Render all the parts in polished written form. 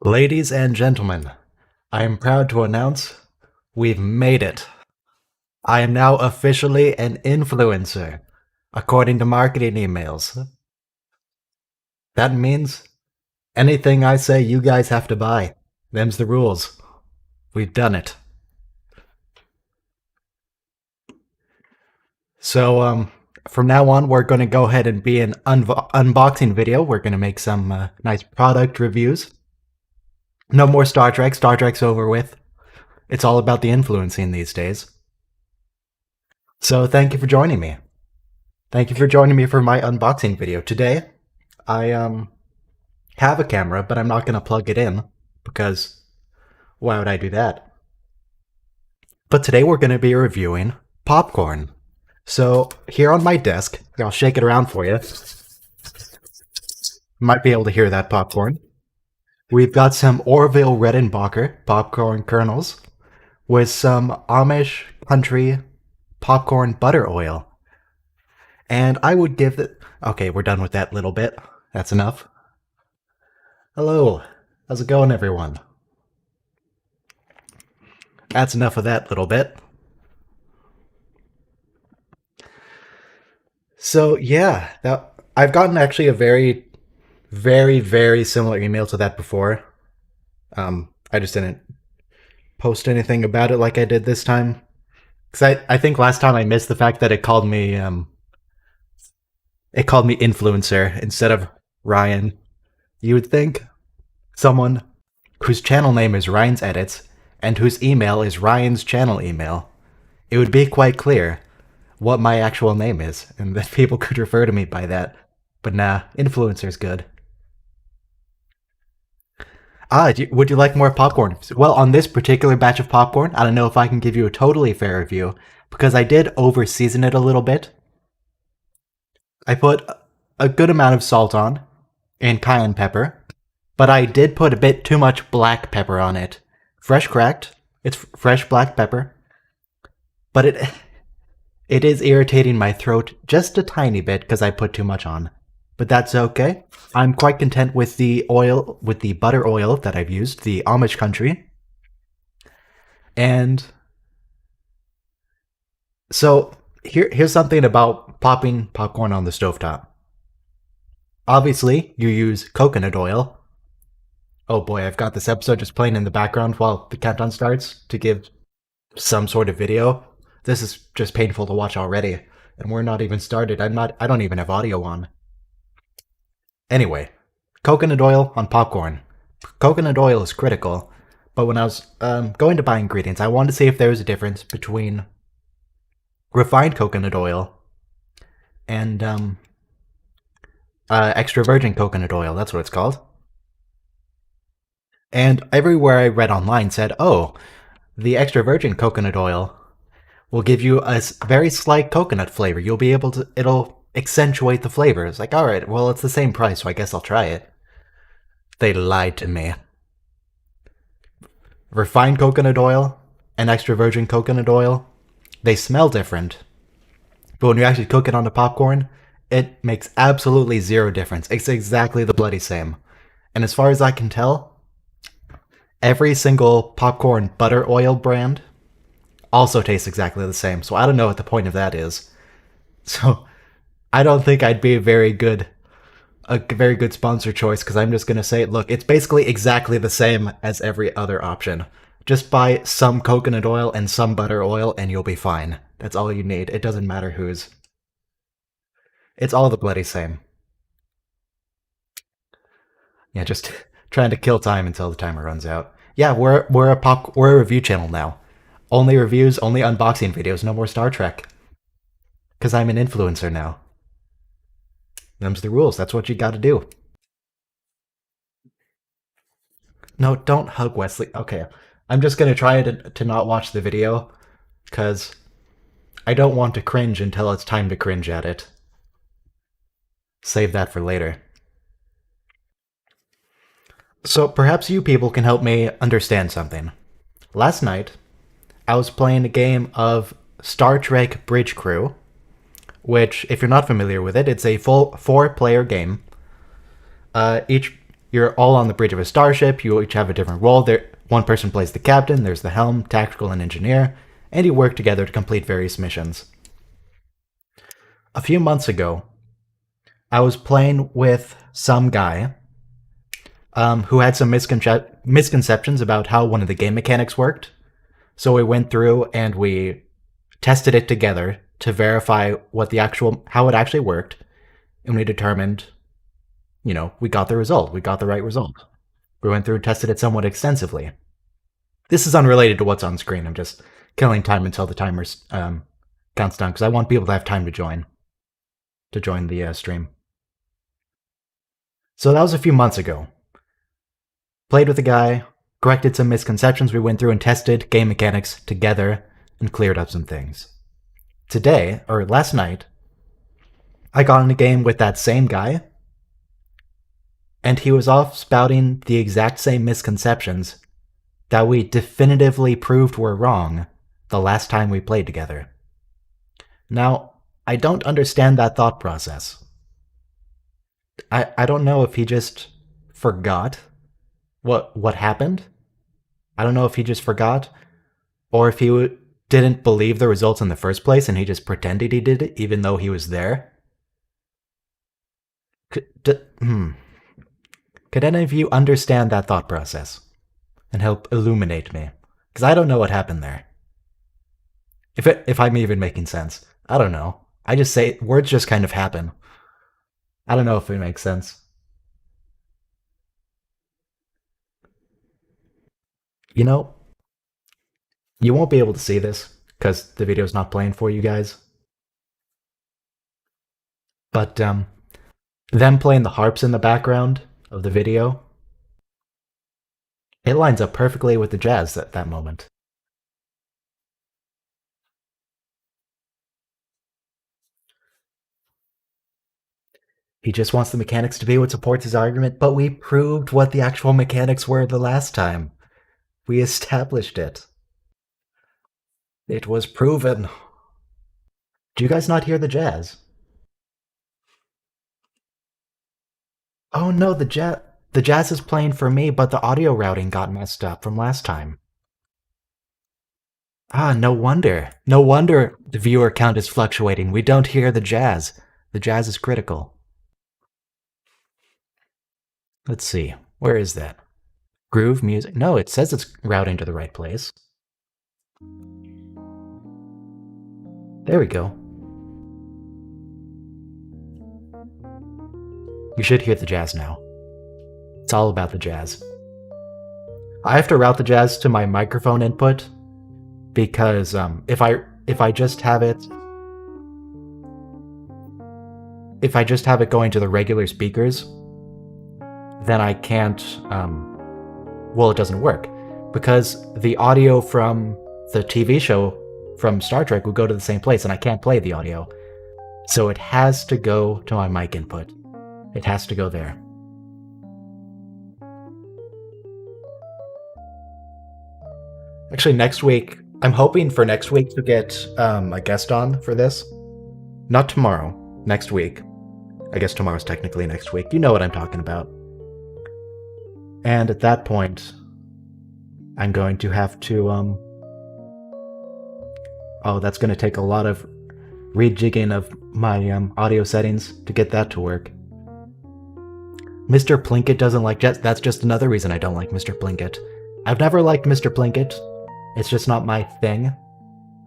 Ladies and gentlemen, I am proud to announce we've made it. I am now officially an influencer, according to marketing emails. That means anything I say you guys have to buy. Them's the rules. We've done it. So, from now on, we're going to go ahead and be an unboxing video. We're going to make some nice product reviews. No more Star Trek. Star Trek's over with. It's all about the influencing these days. So thank you for joining me. Thank you for joining me for my unboxing video. Today, I have a camera, but I'm not going to plug it in because why would I do that? But today we're going to be reviewing popcorn. So here on my desk, I'll shake it around for you. Might be able to hear that popcorn. We've got some Orville Redenbacher popcorn kernels with some Amish country popcorn butter oil. And I would give it... Okay, we're done with that little bit. That's enough. Hello. How's it going, everyone? That's enough of that little bit. So, yeah, I've gotten actually a very, very similar email to that before. I just didn't post anything about it like I did this time. Because I think last time I missed the fact that it called me influencer instead of Ryan. You would think someone whose channel name is Ryan's Edits and whose email is Ryan's channel email, it would be quite clear what my actual name is and that people could refer to me by that. But nah, influencer's good. Would you like more popcorn? Well, on this particular batch of popcorn, I don't know if I can give you a totally fair review because I did over-season it a little bit. I put a good amount of salt on and cayenne pepper, but I did put a bit too much black pepper on it. Fresh cracked. It's fresh black pepper. But it is irritating my throat just a tiny bit because I put too much on. But that's okay. I'm quite content with the oil, with the butter oil that I've used, the Amish country. And so here's something about popping popcorn on the stovetop. Obviously, you use coconut oil. Oh boy, I've got this episode just playing in the background while the countdown starts to give some sort of video. This is just painful to watch already, and we're not even started. I don't even have audio on. Anyway, coconut oil on popcorn. Coconut oil is critical, but when I was going to buy ingredients, I wanted to see if there was a difference between refined coconut oil and extra virgin coconut oil. That's what it's called. And everywhere I read online said, oh, the extra virgin coconut oil will give you a very slight coconut flavor. You'll be able to, it'll accentuate the flavor. It's like, alright, well, it's the same price, so I guess I'll try it. They lied to me. Refined coconut oil and extra virgin coconut oil, they smell different. But when you actually cook it on the popcorn, it makes absolutely zero difference. It's exactly the bloody same. And as far as I can tell, every single popcorn butter oil brand also tastes exactly the same. So I don't know what the point of that is. So I don't think I'd be a very good sponsor choice because I'm just going to say, look, it's basically exactly the same as every other option. Just buy some coconut oil and some butter oil and you'll be fine. That's all you need. It doesn't matter whose. It's all the bloody same. Yeah, just trying to kill time until the timer runs out. Yeah, we're a review channel now. Only reviews, only unboxing videos, no more Star Trek. Because I'm an influencer now. Them's the rules. That's what you gotta do. No, don't hug Wesley. Okay, I'm just gonna try to not watch the video, because I don't want to cringe until it's time to cringe at it. Save that for later. So perhaps you people can help me understand something. Last night, I was playing a game of Star Trek Bridge Crew, which, if you're not familiar with it, it's a full 4-player game. Each You're all on the bridge of a starship. You each have a different role. There, one person plays the captain. There's the helm, tactical, and engineer, and you work together to complete various missions. A few months ago, I was playing with some guy who had some misconceptions about how one of the game mechanics worked. So we went through and we tested it together to verify how it actually worked, and we determined, we got the result. We got the right result. We went through and tested it somewhat extensively. This is unrelated to what's on screen. I'm just killing time until the timer counts down because I want people to have time to join the stream. So that was a few months ago. Played with a guy, corrected some misconceptions. We went through and tested game mechanics together and cleared up some things. Today, or last night, I got in a game with that same guy, and he was off spouting the exact same misconceptions that we definitively proved were wrong the last time we played together. Now, I don't understand that thought process. I don't know if he just forgot what happened. I don't know if he just forgot, or if he didn't believe the results in the first place and he just pretended he did it even though he was there. Could any of you understand that thought process and help illuminate me? Because I don't know what happened there. If I'm even making sense. I don't know. I just say words just kind of happen. I don't know if it makes sense. You know, you won't be able to see this because the video's not playing for you guys. But them playing the harps in the background of the video, it lines up perfectly with the jazz at that moment. He just wants the mechanics to be what supports his argument, but we proved what the actual mechanics were the last time. We established it. It was proven. Do you guys not hear the jazz? Oh no, the jazz is playing for me, but the audio routing got messed up from last time. Ah, no wonder. No wonder the viewer count is fluctuating. We don't hear the jazz. The jazz is critical. Let's see. Where is that? Groove music? No, it says it's routing to the right place. There we go. You should hear the jazz now. It's all about the jazz. I have to route the jazz to my microphone input because if I just have it going to the regular speakers, then I can't. It doesn't work because the audio from the TV show from Star Trek would go to the same place, and I can't play the audio. So it has to go to my mic input. It has to go there. Actually, next week, I'm hoping for next week to get a guest on for this. Not tomorrow, next week. I guess tomorrow's technically next week. You know what I'm talking about. And at that point, I'm going to have to, that's going to take a lot of rejigging of my audio settings to get that to work. Mr. Plinkett doesn't like jazz. That's just another reason I don't like Mr. Plinkett. I've never liked Mr. Plinkett. It's just not my thing.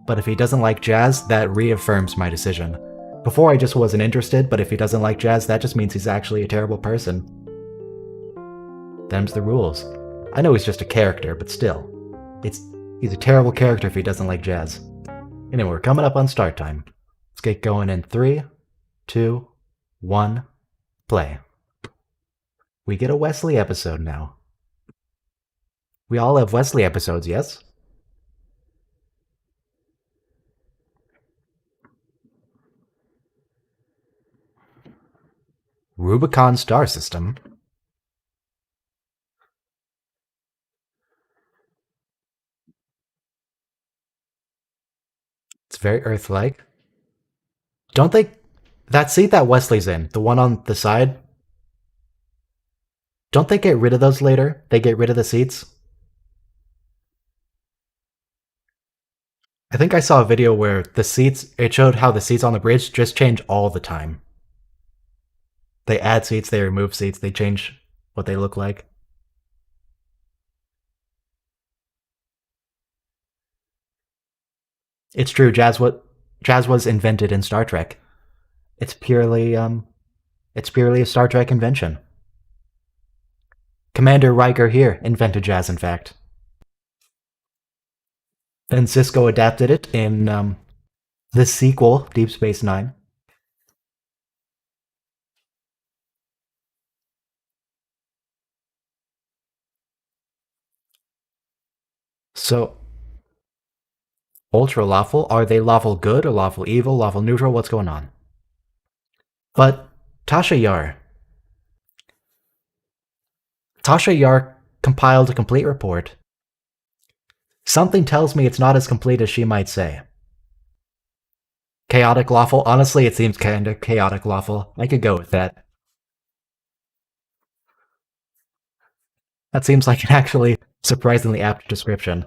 But if he doesn't like jazz, that reaffirms my decision. Before I just wasn't interested, but if he doesn't like jazz, that just means he's actually a terrible person. Them's the rules. I know he's just a character, but still. He's a terrible character if he doesn't like jazz. Anyway, we're coming up on start time. Let's get going in 3, 2, 1, play. We get a Wesley episode now. We all have Wesley episodes, yes? Rubicon star system. It's very Earth-like. Don't they... That seat that Wesley's in, the one on the side, Don't they get rid of those later? They get rid of the seats? I think I saw a video where it showed how the seats on the bridge just change all the time. They add seats, they remove seats, they change what they look like. It's true, jazz was invented in Star Trek. It's purely a Star Trek invention. Commander Riker here invented jazz, in fact. Then Cisco adapted it in the sequel, Deep Space Nine. So, ultra lawful? Are they lawful good or lawful evil, lawful neutral? What's going on? But Tasha Yar. Tasha Yar compiled a complete report. Something tells me it's not as complete as she might say. Chaotic lawful? Honestly, it seems kind of chaotic lawful. I could go with that. That seems like an actually surprisingly apt description.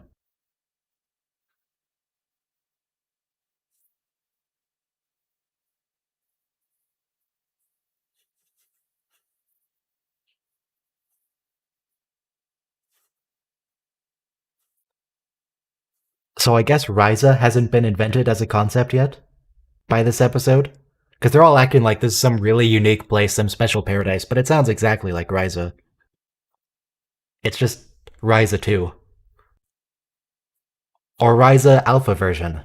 So I guess Ryza hasn't been invented as a concept yet by this episode? Because they're all acting like this is some really unique place, some special paradise, but it sounds exactly like Ryza. It's just Ryza 2. Or Ryza Alpha version.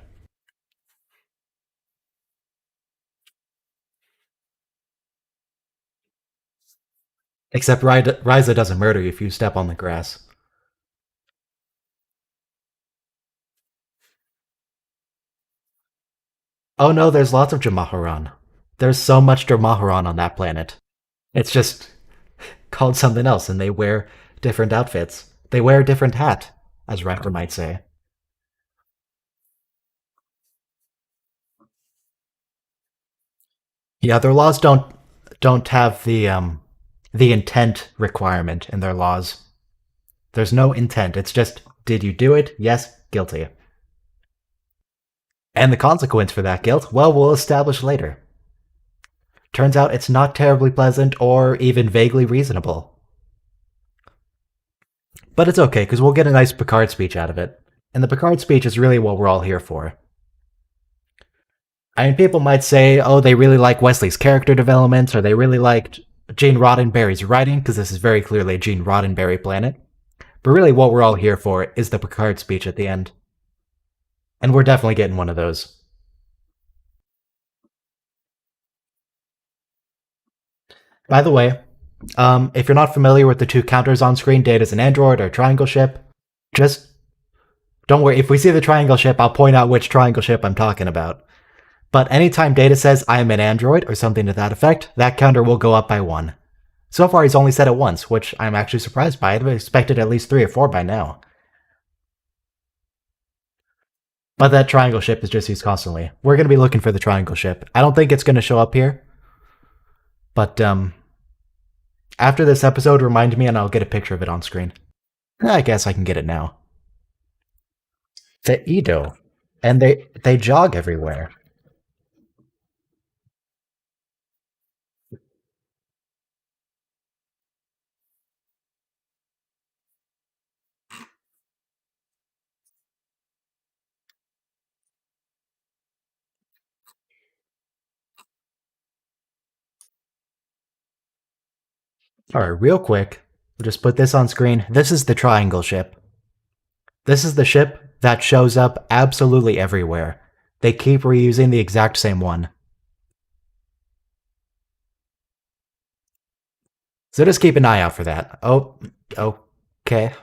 Except Ryza doesn't murder you if you step on the grass. Oh no, there's lots of Jamaharan. There's so much Jamaharan on that planet. It's just called something else, and they wear different outfits. They wear a different hat, as Rapper might say. Yeah, their laws don't have the intent requirement in their laws. There's no intent. It's just, did you do it? Yes, guilty. And the consequence for that guilt, well, we'll establish later. Turns out it's not terribly pleasant or even vaguely reasonable. But it's okay, because we'll get a nice Picard speech out of it. And the Picard speech is really what we're all here for. I mean, people might say, oh, they really like Wesley's character development, or they really liked Gene Roddenberry's writing, because this is very clearly a Gene Roddenberry planet. But really, what we're all here for is the Picard speech at the end. And we're definitely getting one of those. By the way, if you're not familiar with the two counters on screen, Data's an android or triangle ship, just don't worry. If we see the triangle ship, I'll point out which triangle ship I'm talking about. But anytime Data says, I am an android, or something to that effect, that counter will go up by 1. So far, he's only said it once, which I'm actually surprised by. I'd have expected at least 3 or 4 by now. But that triangle ship is just used constantly. We're going to be looking for the triangle ship. I don't think it's going to show up here. But, after this episode, remind me and I'll get a picture of it on screen. I guess I can get it now. The Edo. And they jog everywhere. Alright, real quick, we'll just put this on screen. This is the triangle ship. This is the ship that shows up absolutely everywhere. They keep reusing the exact same one. So just keep an eye out for that. Oh, okay.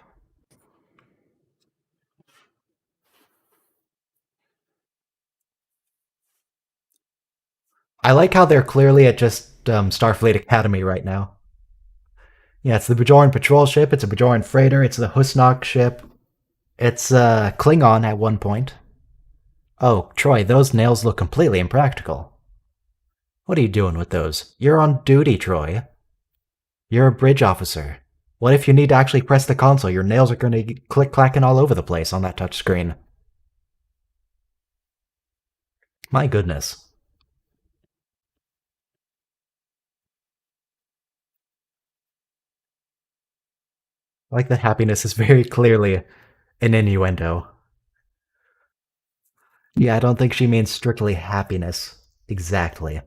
I like how they're clearly at just Starfleet Academy right now. Yeah, it's the Bajoran patrol ship, it's a Bajoran freighter, it's the Husnock ship. It's Klingon at one point. Oh, Troy, those nails look completely impractical. What are you doing with those? You're on duty, Troy. You're a bridge officer. What if you need to actually press the console? Your nails are going to click clacking all over the place on that touch screen. My goodness. Like the happiness is very clearly an innuendo. Yeah, I don't think she means strictly happiness. Exactly.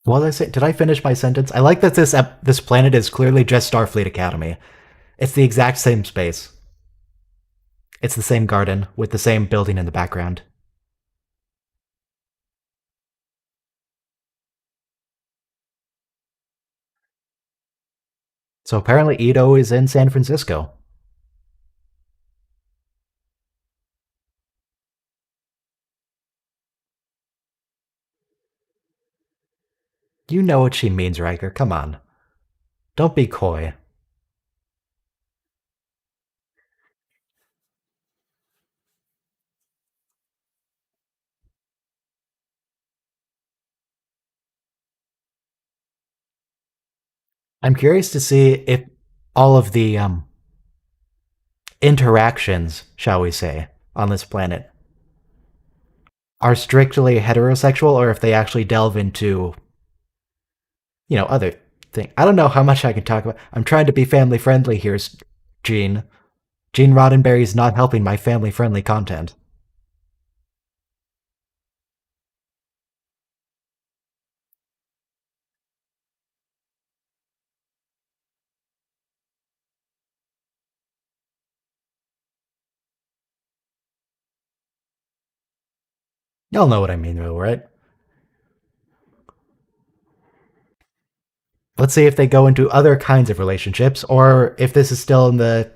What did I say? Did I finish my sentence? I like that this planet is clearly just Starfleet Academy. It's the exact same space. It's the same garden with the same building in the background. So apparently Ito is in San Francisco. You know what she means, Riker. Come on. Don't be coy. I'm curious to see if all of the interactions, shall we say, on this planet are strictly heterosexual or if they actually delve into, other things. I don't know how much I can talk about. I'm trying to be family friendly here, Gene. Gene Roddenberry's not helping my family friendly content. Y'all know what I mean, though, right? Let's see if they go into other kinds of relationships, or if this is still in the.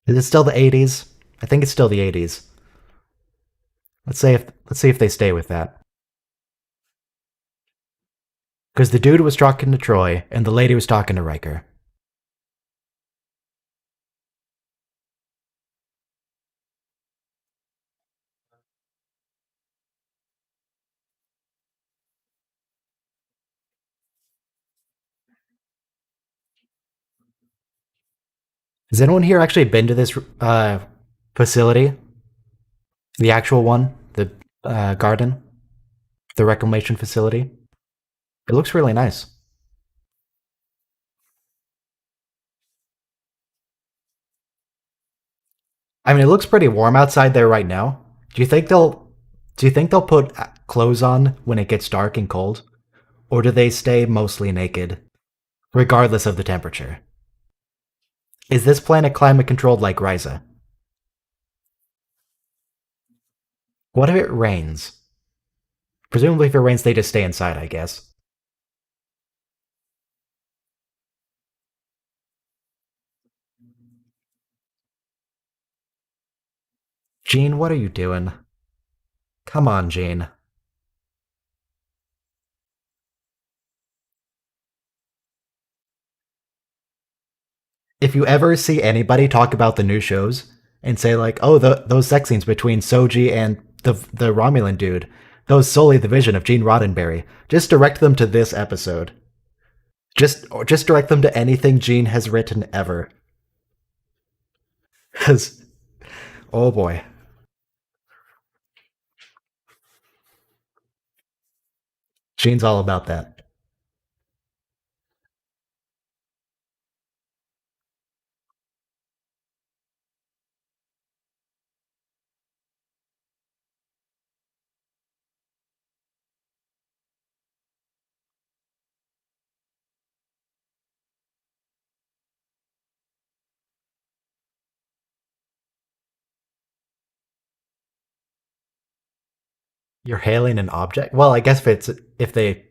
Is it still the 80s? I think it's still the 80s. Let's see if they stay with that. Because the dude was talking to Troy, and the lady was talking to Riker. Has anyone here actually been to this facility? The actual one? The garden? The reclamation facility? It looks really nice. I mean, it looks pretty warm outside there right now. Do you think they'll do you think they'll put clothes on when it gets dark and cold? Or do they stay mostly naked, regardless of the temperature? Is this planet climate controlled like Ryza? What if it rains? Presumably, if it rains, they just stay inside, I guess. Gene, what are you doing? Come on, Gene. If you ever see anybody talk about the new shows and say like, "Oh, those sex scenes between Soji and the Romulan dude, that was solely the vision of Gene Roddenberry," just direct them to this episode. Just direct them to anything Gene has written ever. Because oh boy, Gene's all about that. You're hailing an object. Well, I guess if they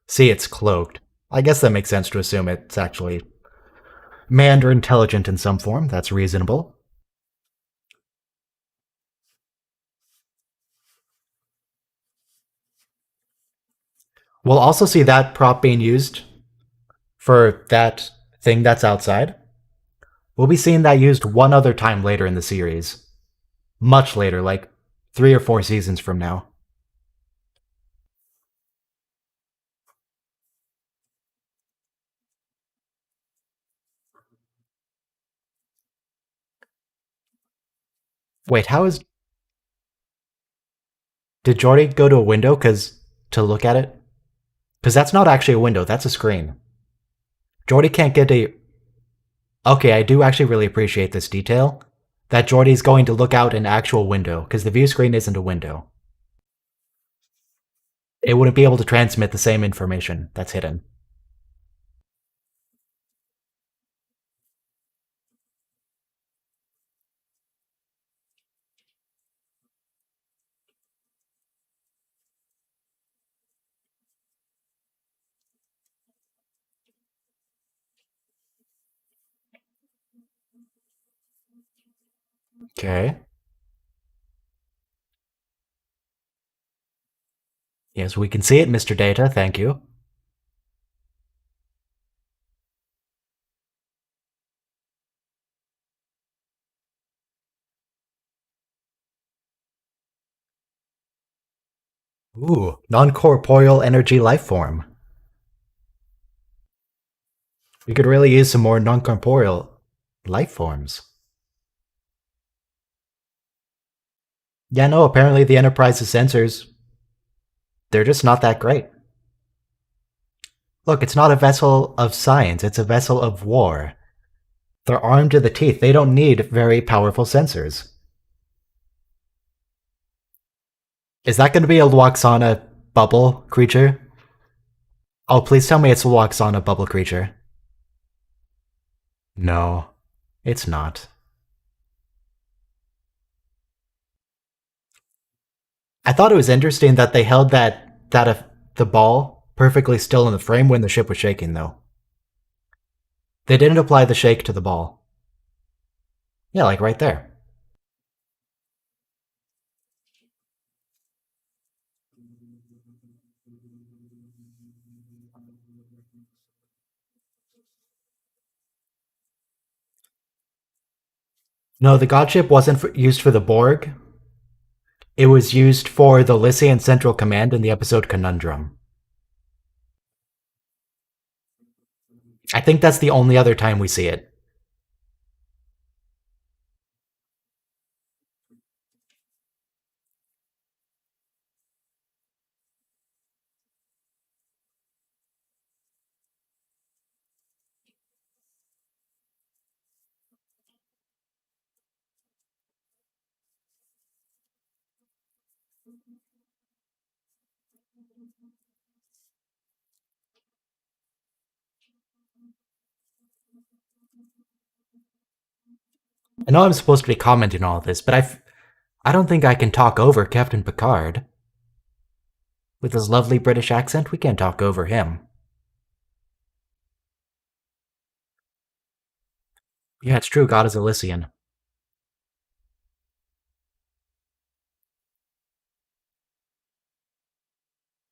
see it's cloaked, I guess that makes sense to assume it's actually manned or intelligent in some form. That's reasonable. We'll also see that prop being used for that thing that's outside. We'll be seeing that used one other time later in the series. Much later, like 3 or 4 seasons from now. Wait, how is. Did Jordy go to a window to look at it? Because that's not actually a window, that's a screen. Jordy can't get a. Okay, I do actually really appreciate this detail. That Jordy's going to look out an actual window, because the view screen isn't a window. It wouldn't be able to transmit the same information that's hidden. Okay. Yes, we can see it, Mr. Data, thank you. Ooh, non corporeal energy life form. We could really use some more non corporeal life forms. Yeah, no, apparently the Enterprise's sensors, they're just not that great. Look, it's not a vessel of science, it's a vessel of war. They're armed to the teeth, they don't need very powerful sensors. Is that going to be a Luoxana bubble creature? Oh, please tell me it's a Luoxana bubble creature. No, it's not. I thought it was interesting that they held the ball perfectly still in the frame when the ship was shaking, though. They didn't apply the shake to the ball. Yeah, like right there. No, the God ship wasn't used for the Borg. It was used for the Lysian Central Command in the episode Conundrum. I think that's the only other time we see it. I know I'm supposed to be commenting on all this, but I don't think I can talk over Captain Picard. With his lovely British accent, we can't talk over him. Yeah, it's true, God is Elysian.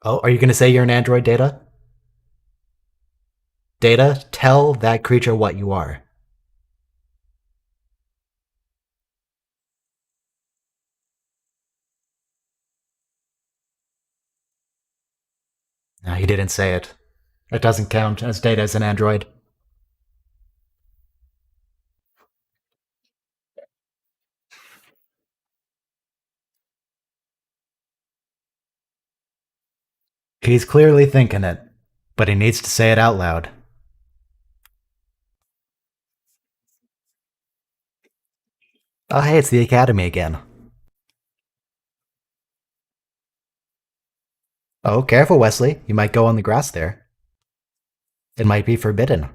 Oh, are you going to say you're an android, Data? Data, tell that creature what you are. No, he didn't say it. It doesn't count as Data as an android. He's clearly thinking it, but he needs to say it out loud. Oh, hey, it's the Academy again. Oh, careful, Wesley. You might go on the grass there. It might be forbidden.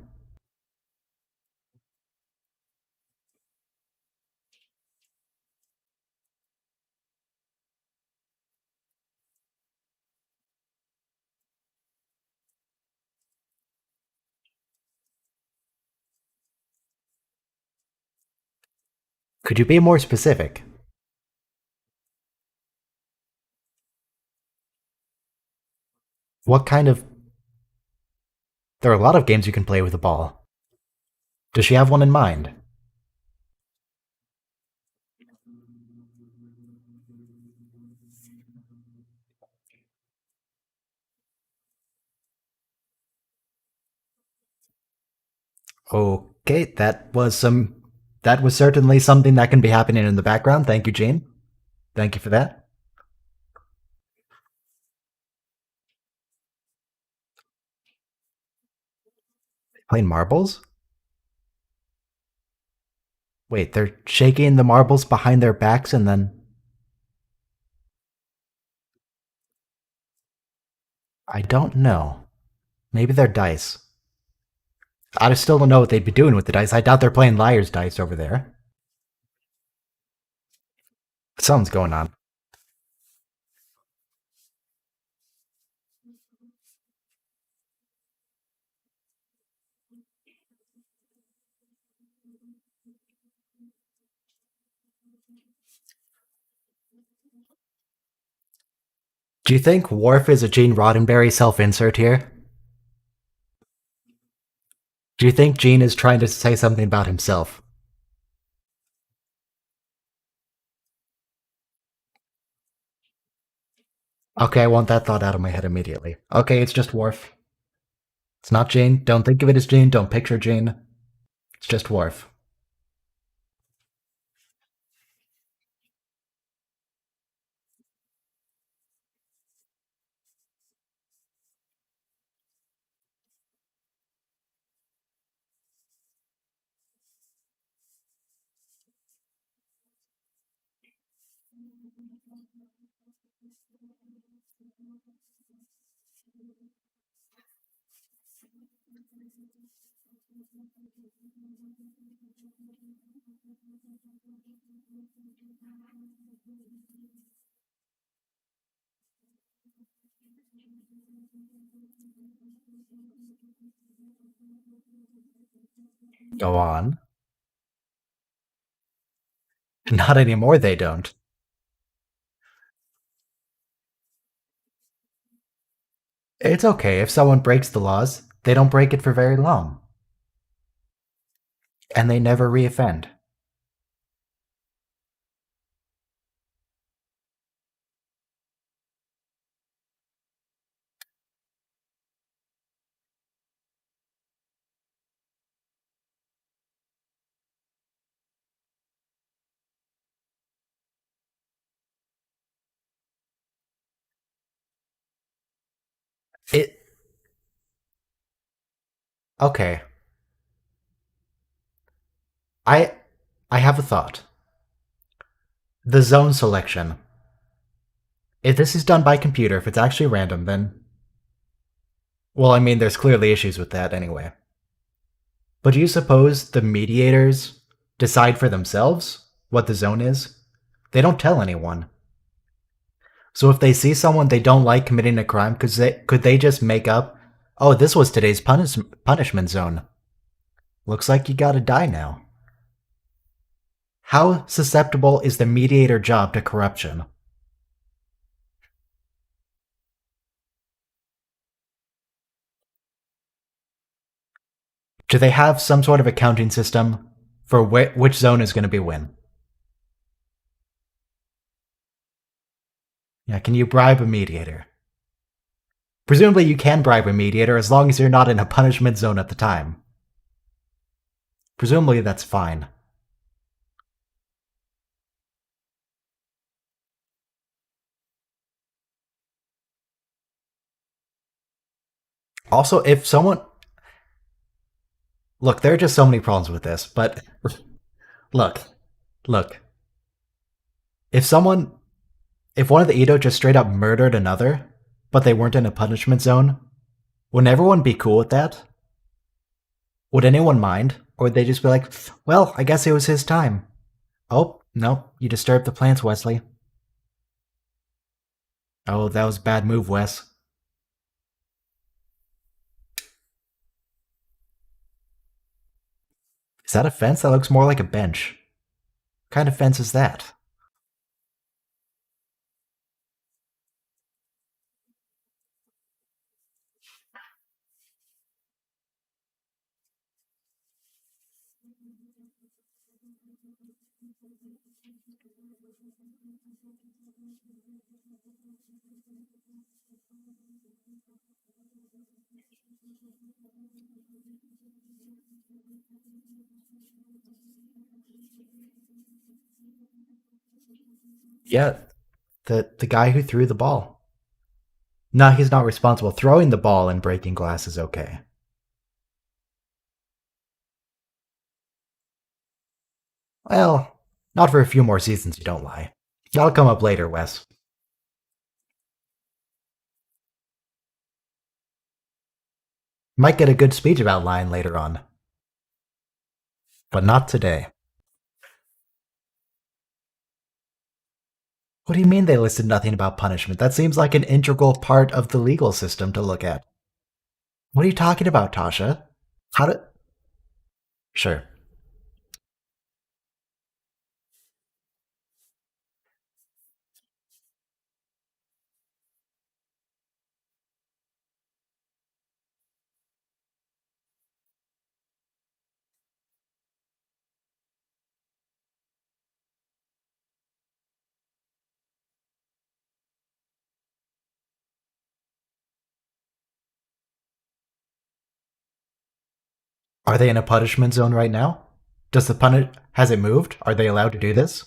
Could you be more specific? What kind of. There are a lot of games you can play with a ball. Does she have one in mind? Okay, that was certainly something that can be happening in the background. Thank you, Gene. Thank you for that. Playing marbles? Wait, they're shaking the marbles behind their backs and then I don't know. Maybe they're dice. I still don't know what they'd be doing with the dice. I doubt they're playing liar's dice over there. Something's going on. Do you think Worf is a Gene Roddenberry self-insert here? Do you think Gene is trying to say something about himself? Okay, I want that thought out of my head immediately. Okay, it's just Worf. It's not Gene. Don't think of it as Gene. Don't picture Gene. It's just Worf. Go on. Not anymore, they don't. It's okay if someone breaks the laws, they don't break it for very long. And they never reoffend. It. Okay. I. I have a thought. The zone selection. If this is done by computer, if it's actually random, then. Well, I mean, there's clearly issues with that anyway. But do you suppose the mediators decide for themselves what the zone is? They don't tell anyone. So if they see someone they don't like committing a crime, could they just make up, oh, this was today's punishment zone. Looks like you gotta die now. How susceptible is the mediator job to corruption? Do they have some sort of accounting system for which zone is going to be when? Yeah, can you bribe a mediator? Presumably, you can bribe a mediator as long as you're not in a punishment zone at the time. Presumably, that's fine. Also, if someone. Look, there are just so many problems with this, but look, look. If someone. If one of the Edo just straight up murdered another, but they weren't in a punishment zone, wouldn't everyone be cool with that? Would anyone mind? Or would they just be like, well, I guess it was his time? Oh, no, you disturbed the plants, Wesley. Oh, that was a bad move, Wes. Is that a fence? That looks more like a bench. What kind of fence is that? Yeah, the guy who threw the ball. No, he's not responsible. Throwing the ball and breaking glass is okay. Well, not for a few more seasons, you don't lie. That'll come up later, Wes. Might get a good speech about lying later on, but not today. What do you mean they listed nothing about punishment? That seems like an integral part of the legal system to look at. What are you talking about, Tasha? How did. Sure. Are they in a punishment zone right now? Does the punish. Has it moved? Are they allowed to do this?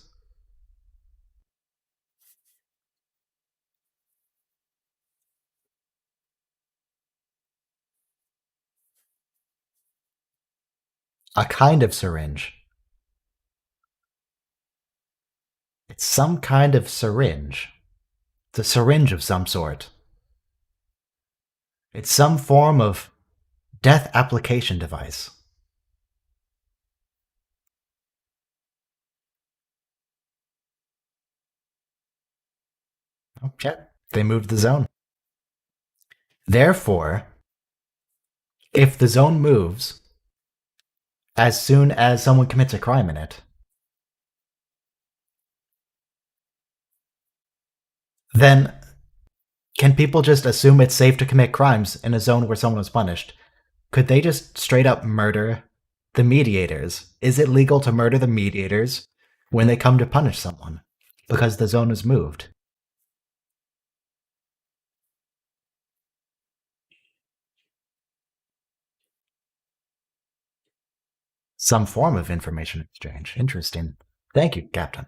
A kind of syringe. It's some kind of syringe. It's a syringe of some sort. It's some form of death application device. Okay. They moved the zone. Therefore, if the zone moves as soon as someone commits a crime in it, then can people just assume it's safe to commit crimes in a zone where someone was punished? Could they just straight up murder the mediators? Is it legal to murder the mediators when they come to punish someone because the zone is moved? Some form of information exchange. Interesting. Thank you, Captain.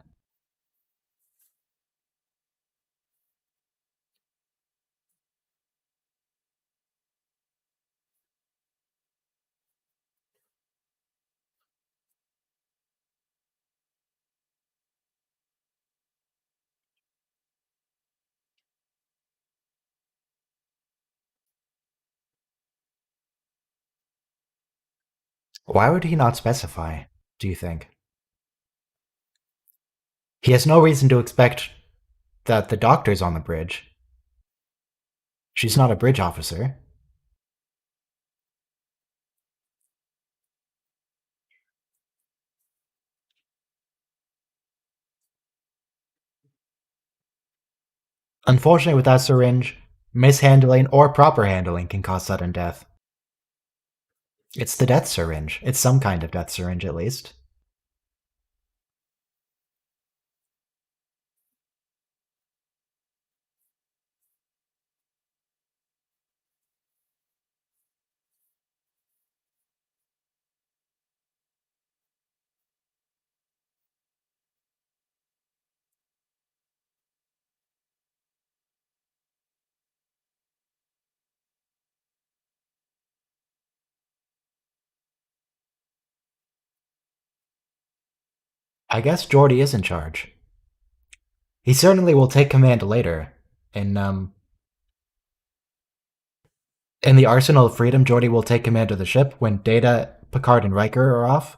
Why would he not specify, do you think? He has no reason to expect that the doctor's on the bridge. She's not a bridge officer. Unfortunately, with that syringe, mishandling or proper handling can cause sudden death. It's the death syringe. It's some kind of death syringe, at least. I guess Geordi is in charge. He certainly will take command later. In the Arsenal of Freedom, Geordi will take command of the ship when Data, Picard, and Riker are off.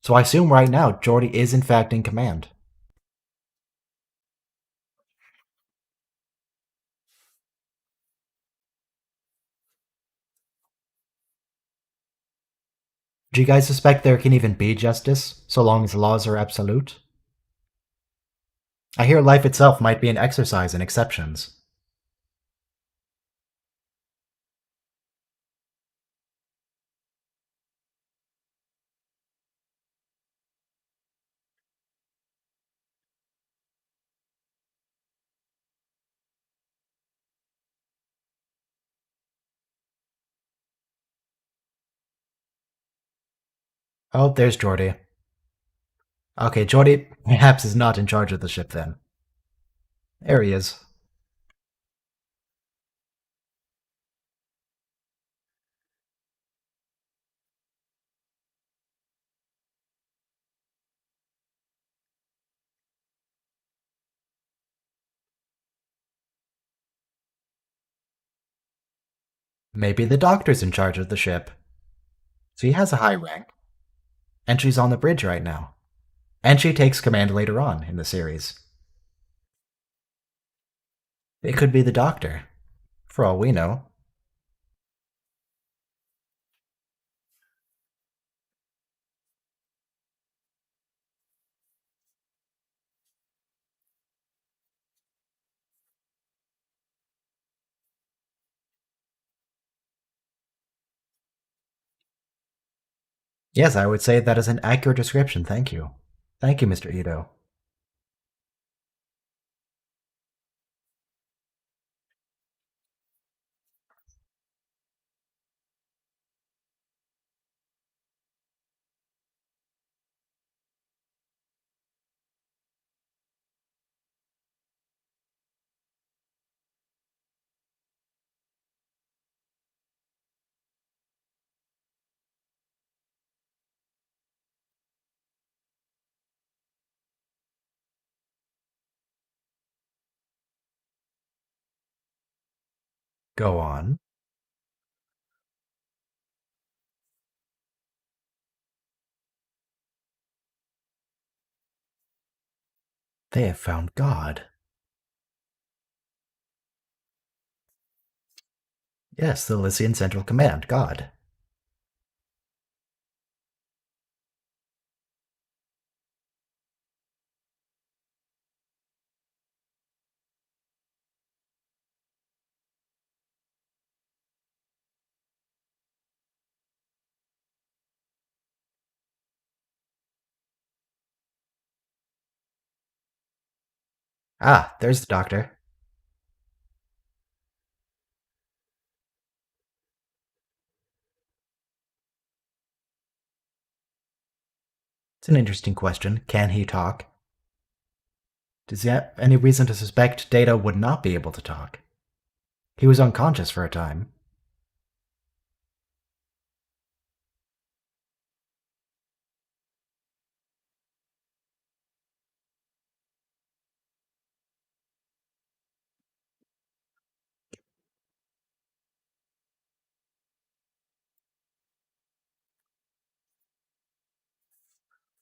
So I assume right now Geordi is in fact in command. Do you guys suspect there can even be justice, so long as laws are absolute? I hear life itself might be an exercise in exceptions. Oh, there's Geordi. Okay, Geordi perhaps is not in charge of the ship then. There he is. Maybe the doctor's in charge of the ship. So he has a high rank, and she's on the bridge right now. And she takes command later on in the series. It could be the doctor, for all we know. Yes, I would say that is an accurate description, thank you. Thank you, Mr. Ito. Go on. They have found God. Yes, the Lycian Central Command, God. Ah, there's the doctor. It's an interesting question. Can he talk? Does he have any reason to suspect Data would not be able to talk? He was unconscious for a time.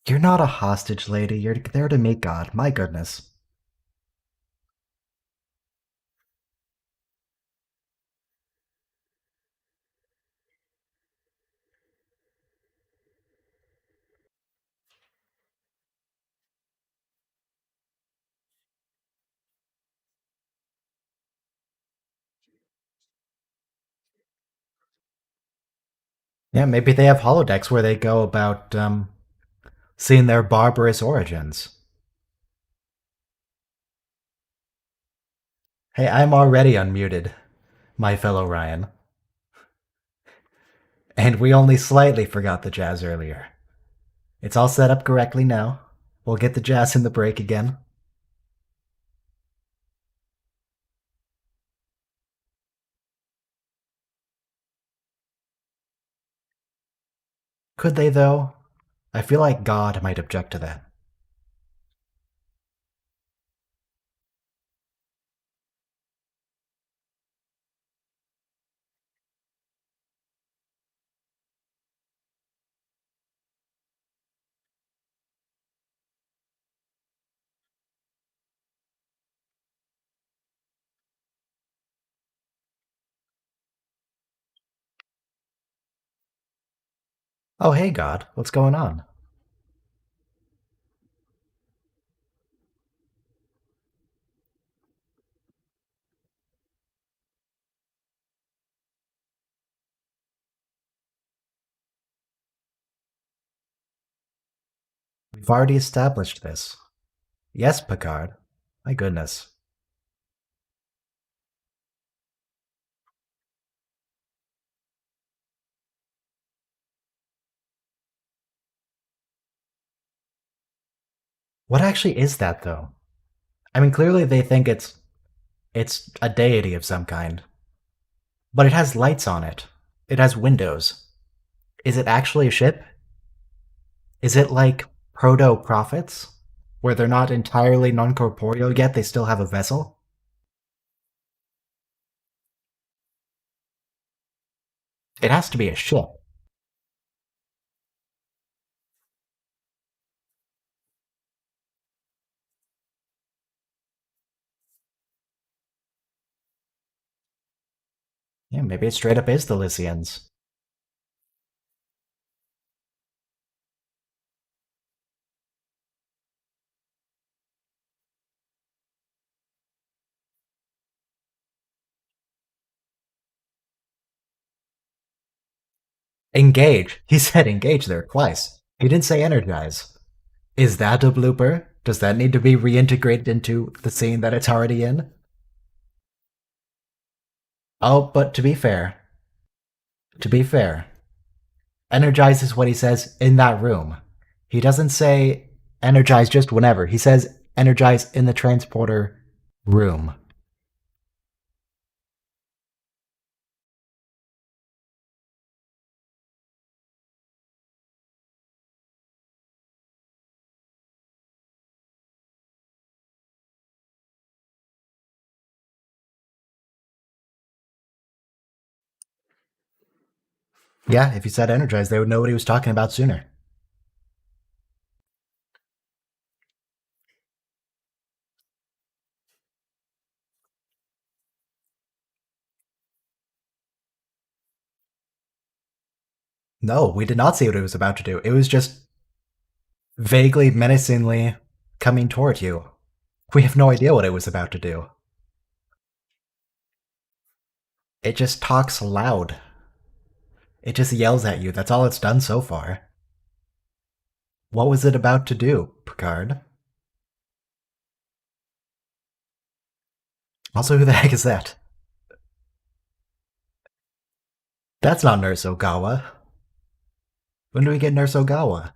You're not a hostage, lady. You're there to meet God. My goodness. Yeah, maybe they have holodecks where they go about seeing their barbarous origins. Hey, I'm already unmuted, my fellow Ryan. And we only slightly forgot the jazz earlier. It's all set up correctly now. We'll get the jazz in the break again. Could they, though? I feel like God might object to that. Oh, hey, God, what's going on? We've already established this. Yes, Picard. My goodness. What actually is that, though? I mean, clearly they think it's a deity of some kind, but it has lights on it. It has windows. Is it actually a ship? Is it like proto prophets, where they're not entirely non corporeal yet? They still have a vessel. It has to be a ship. Yeah, maybe it straight up is the Lysians. Engage. He said engage there twice. He didn't say energize. Is that a blooper? Does that need to be reintegrated into the scene that it's already in? Oh, but to be fair, energize is what he says in that room. He doesn't say energize just whenever. He says energize in the transporter room. Yeah, if he said energize, they would know what he was talking about sooner. No, we did not see what it was about to do. It was just vaguely, menacingly coming toward you. We have no idea what it was about to do. It just talks loud. It just yells at you. That's all it's done so far. What was it about to do, Picard? Also, who the heck is that? That's not Nurse Ogawa. When do we get Nurse Ogawa?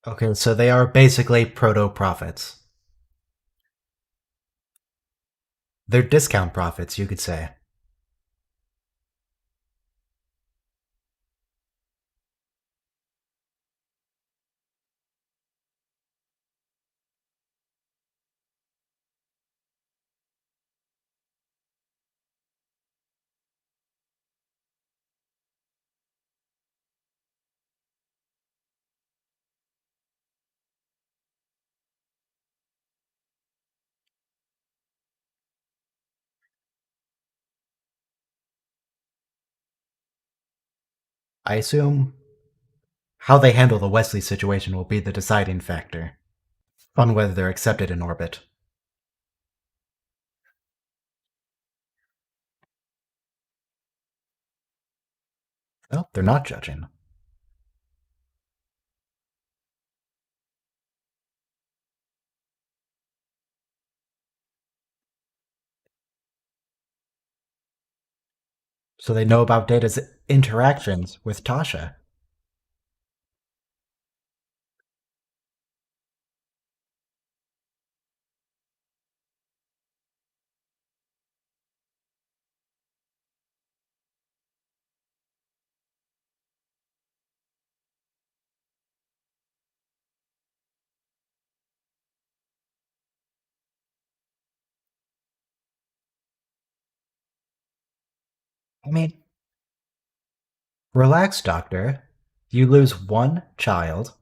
Okay, so they are basically proto prophets. They're discount prophets, you could say. I assume how they handle the Wesley situation will be the deciding factor on whether they're accepted in orbit. Well, they're not judging. So they know about Data's interactions with Tasha. I mean, relax, Doctor. You lose one child,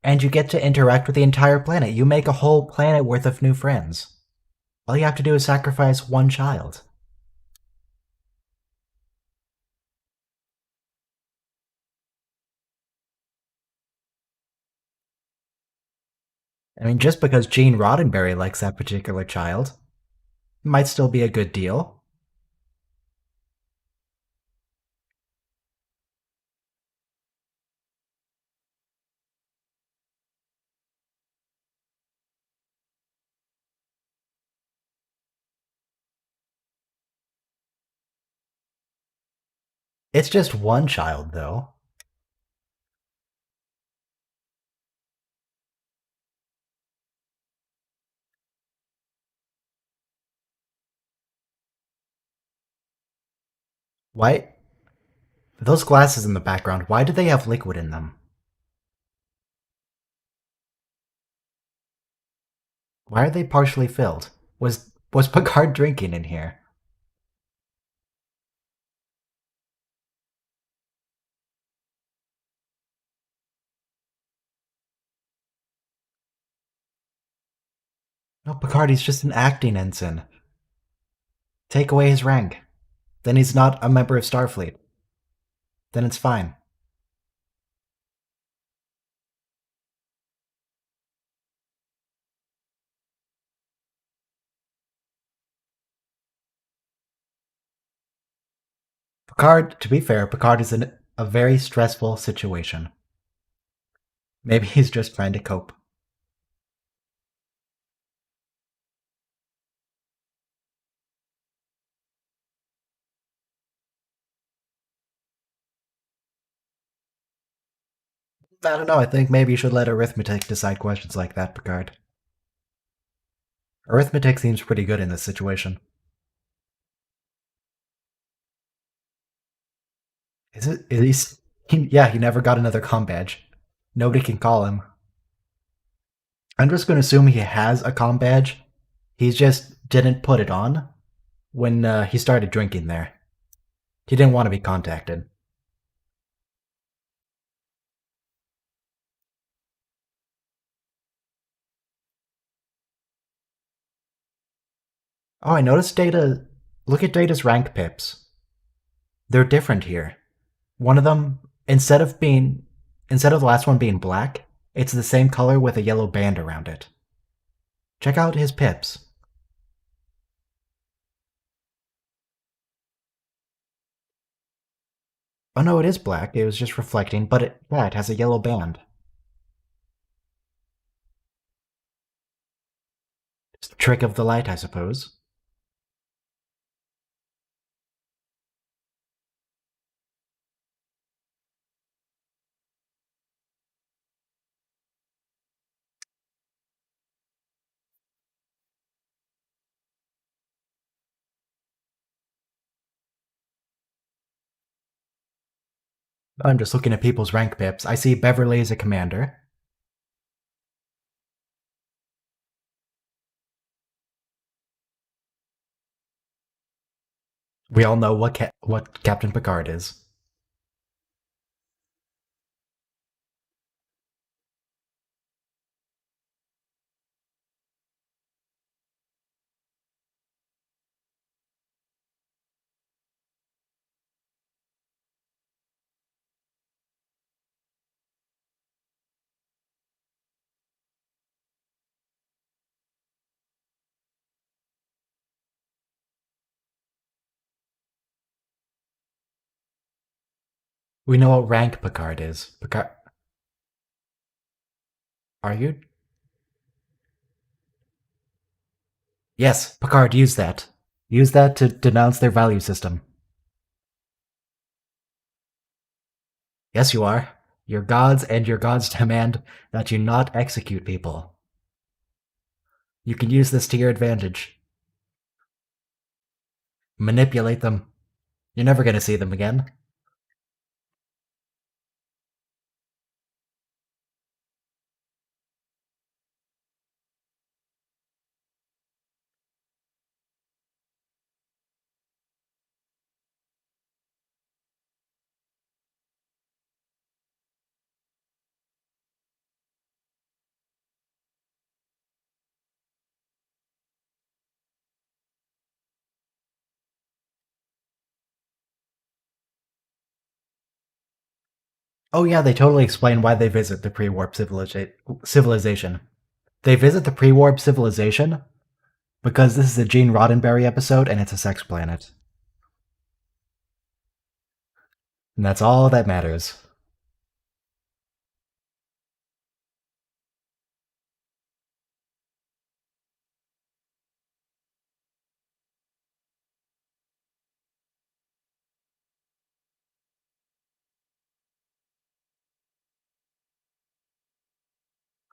and you get to interact with the entire planet. You make a whole planet worth of new friends. All you have to do is sacrifice one child. I mean, just because Gene Roddenberry likes that particular child, might still be a good deal. It's just one child, though. Why? Those glasses in the background, why do they have liquid in them? Why are they partially filled? Was Picard drinking in here? No, Picard, he's just an acting ensign. Take away his rank. Then he's not a member of Starfleet. Then it's fine. Picard, to be fair, Picard is in a very stressful situation. Maybe he's just trying to cope. I don't know, I think maybe you should let arithmetic decide questions like that, Picard. Arithmetic seems pretty good in this situation. Is it? Is yeah, he never got another com badge. Nobody can call him. I'm just going to assume he has a com badge. He just didn't put it on when he started drinking there. He didn't want to be contacted. Oh, I noticed Data. Look at Data's rank pips. They're different here. One of them, instead of the last one being black, it's the same color with a yellow band around it. Check out his pips. Oh no, it is black. It was just reflecting, but it has a yellow band. It's the trick of the light, I suppose. I'm just looking at people's rank pips. I see Beverly as a commander. We all know what Captain Picard is. We know what rank Picard is. Picard, are you? Yes, Picard. Use that. Use that to denounce their value system. Yes, you are. Your gods and your gods demand that you not execute people. You can use this to your advantage. Manipulate them. You're never going to see them again. Oh yeah, they totally explain why they visit the pre-warp civilization. They visit the pre-warp civilization because this is a Gene Roddenberry episode and it's a sex planet. And that's all that matters.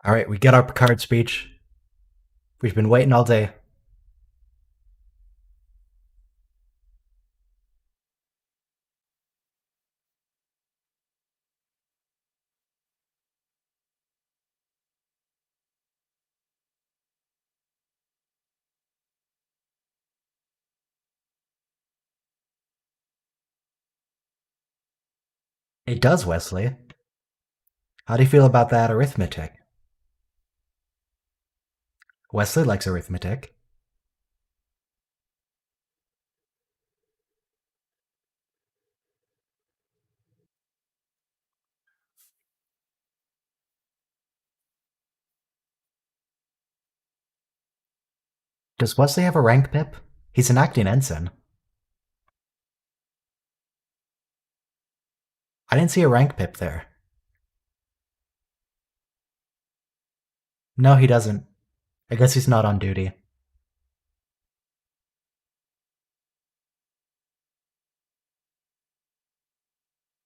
All right, we get our Picard speech. We've been waiting all day. It does, Wesley. How do you feel about that arithmetic? Wesley likes arithmetic. Does Wesley have a rank pip? He's an acting ensign. I didn't see a rank pip there. No, he doesn't. I guess he's not on duty.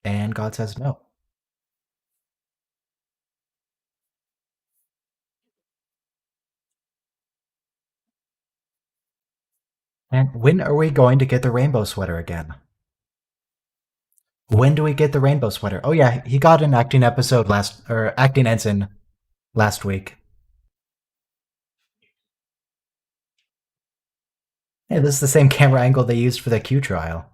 And God says no. And when are we going to get the rainbow sweater again? When do we get the rainbow sweater? Oh yeah, he got an acting ensign last week. Hey, this is the same camera angle they used for the Q trial.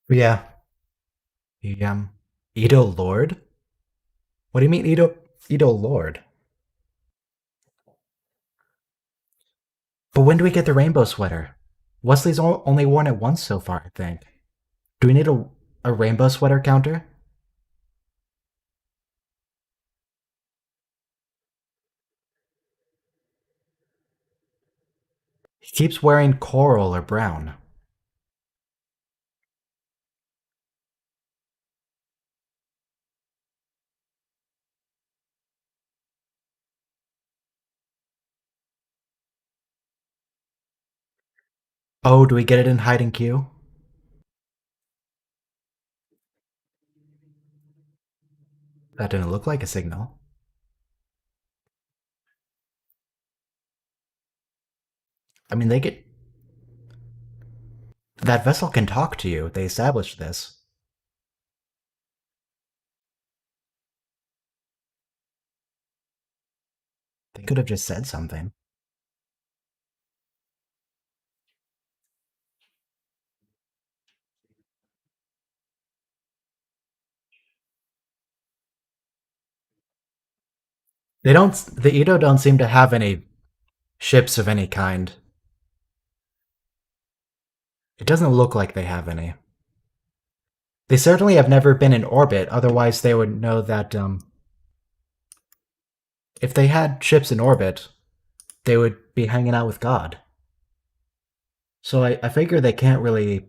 But yeah. The Edo Lord? What do you mean Edo Lord? But when do we get the rainbow sweater? Wesley's only worn it once so far, I think. Do we need a rainbow sweater counter? He keeps wearing coral or brown. Oh, do we get it in hiding Q? That didn't look like a signal. I mean, they get. That vessel can talk to you. They established this. They could have just said something. They don't. The Edo don't seem to have any ships of any kind. It doesn't look like they have any. They certainly have never been in orbit, otherwise they would know that if they had ships in orbit, they would be hanging out with God. So I figure they can't really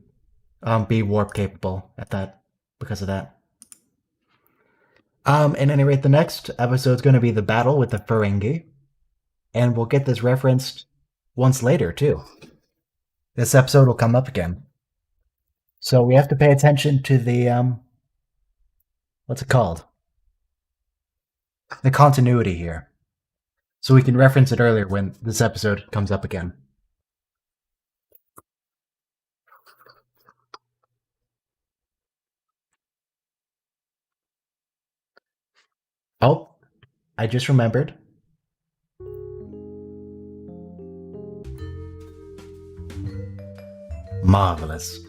be warp capable at that because of that. At any rate, the next episode is going to be the battle with the Ferengi, and we'll get this referenced once later too. This episode will come up again, so we have to pay attention to the what's it called? The continuity here, so we can reference it earlier when this episode comes up again. Oh, I just remembered. Marvelous.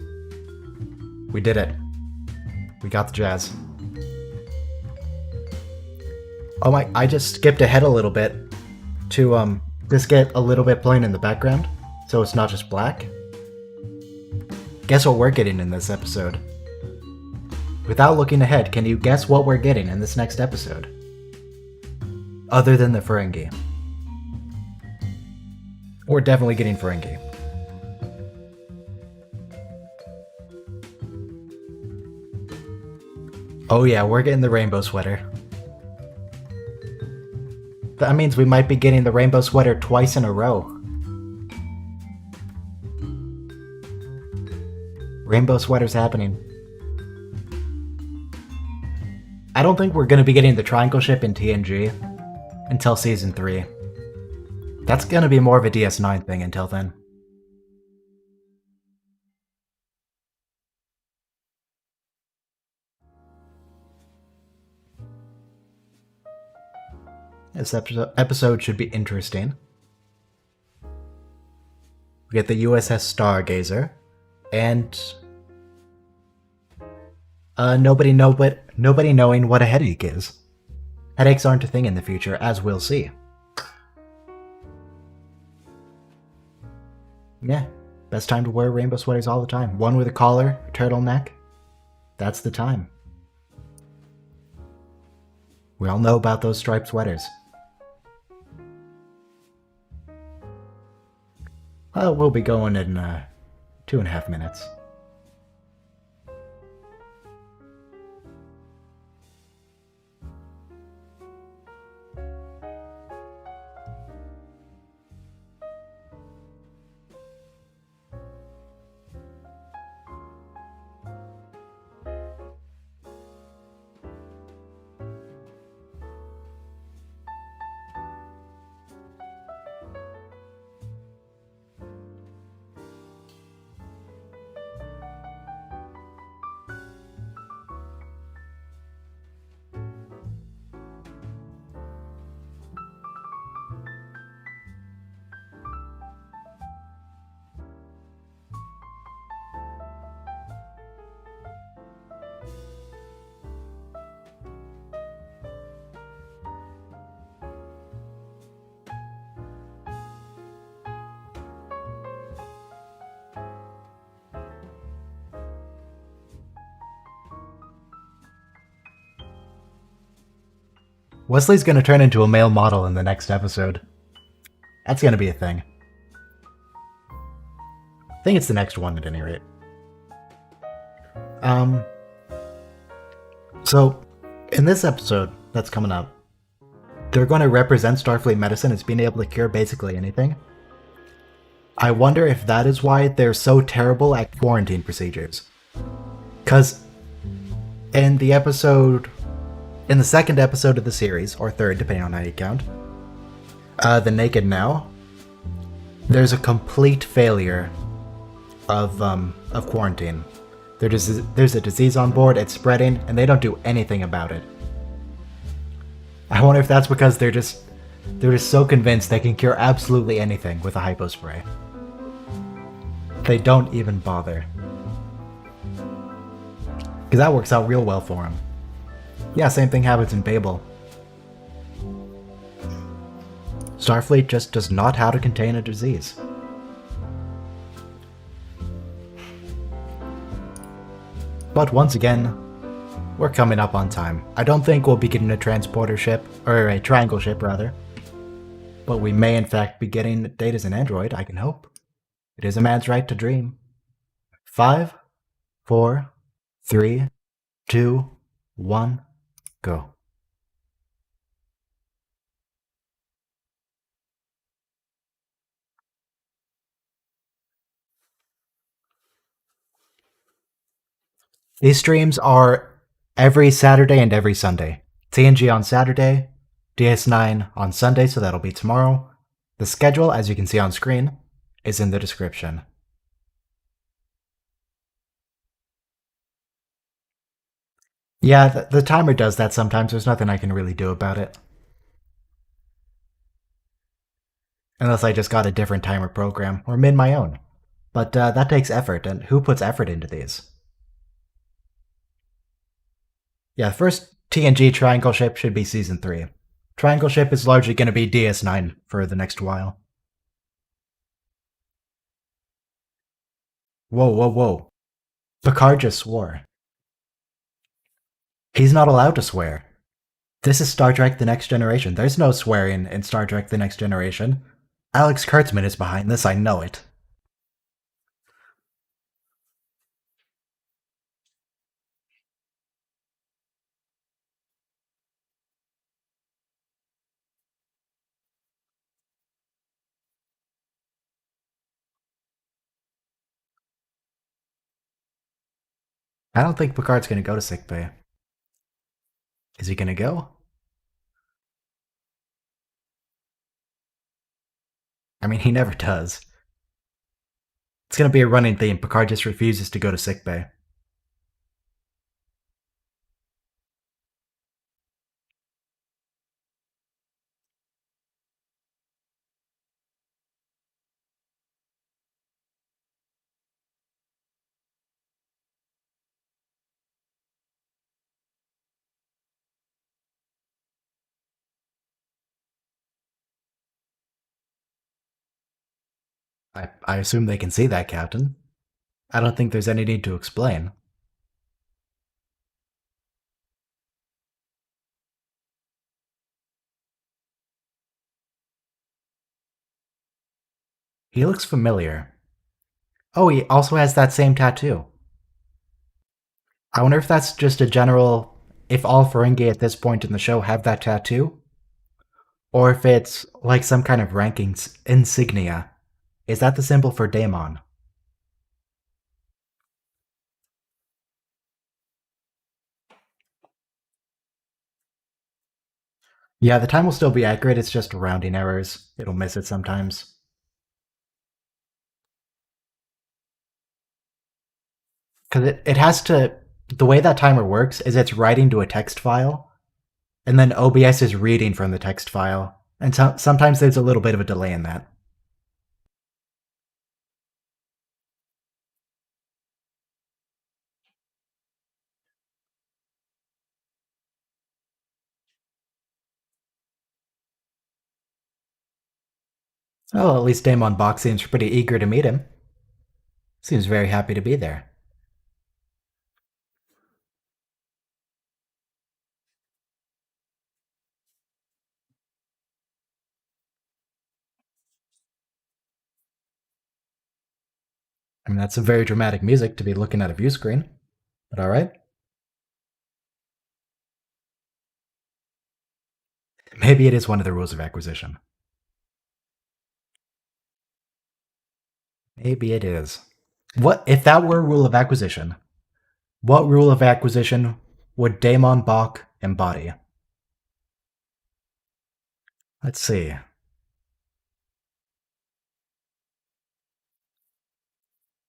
We did it. We got the jazz. Oh my, I just skipped ahead a little bit to just get a little bit plain in the background, so it's not just black. Guess what we're getting in this episode? Without looking ahead, can you guess what we're getting in this next episode? Other than the Ferengi. We're definitely getting Ferengi. Oh yeah, we're getting the rainbow sweater. That means we might be getting the rainbow sweater twice in a row. Rainbow sweater's happening. I don't think we're going to be getting the triangle ship in TNG until Season 3. That's going to be more of a DS9 thing until then. This episode should be interesting. We get the USS Stargazer, and nobody knowing what a headache is. Headaches aren't a thing in the future, as we'll see. Yeah, best time to wear rainbow sweaters all the time. One with a collar, a turtleneck. That's the time. We all know about those striped sweaters. We'll be going in 2.5 minutes. Wesley's gonna turn into a male model in the next episode. That's gonna be a thing. I think it's the next one at any rate. So, in this episode that's coming up, they're going to represent Starfleet medicine as being able to cure basically anything. I wonder if that is why they're so terrible at quarantine procedures. Because in the second episode of the series, or third depending on how you count, The Naked Now, there's a complete failure of quarantine. There's a disease on board, it's spreading, and they don't do anything about it. I wonder if that's because they're just so convinced they can cure absolutely anything with a hypo spray. They don't even bother. Because that works out real well for them. Yeah, same thing happens in Babel. Starfleet just does not how to contain a disease. But once again, we're coming up on time. I don't think we'll be getting a transporter ship, or a triangle ship rather. But we may in fact be getting Data's an android, I can hope. It is a man's right to dream. 5, 4, 3, 2, 1, go. These streams are every Saturday and every Sunday. TNG on Saturday, DS9 on Sunday, so that'll be tomorrow. The schedule, as you can see on screen, is in the description. Yeah, the timer does that sometimes. There's nothing I can really do about it. Unless I just got a different timer program, or made my own. But that takes effort, and who puts effort into these? Yeah, the first TNG triangle ship should be Season 3. Triangle ship is largely going to be DS9 for the next while. Whoa, whoa, whoa. Picard just swore. He's not allowed to swear. This is Star Trek The Next Generation. There's no swearing in Star Trek The Next Generation. Alex Kurtzman is behind this, I know it. I don't think Picard's going to go to sickbay. Is he going to go? I mean, he never does. It's going to be a running theme. Picard just refuses to go to sickbay. I assume they can see that, Captain. I don't think there's any need to explain. He looks familiar. Oh, he also has that same tattoo. I wonder if that's just a general. If all Ferengi at this point in the show have that tattoo, or if it's like some kind of rankings insignia. Is that the symbol for Daemon? Yeah, the time will still be accurate, it's just rounding errors. It'll miss it sometimes. Because it has to. The way that timer works is it's writing to a text file, and then OBS is reading from the text file. And sometimes there's a little bit of a delay in that. Well, at least Daemon Bach seems pretty eager to meet him. Seems very happy to be there. I mean, that's some very dramatic music to be looking at a view screen. But alright. Maybe it is one of the rules of acquisition. Maybe it is. What if that were a rule of acquisition? What rule of acquisition would Daemon Bach embody? Let's see.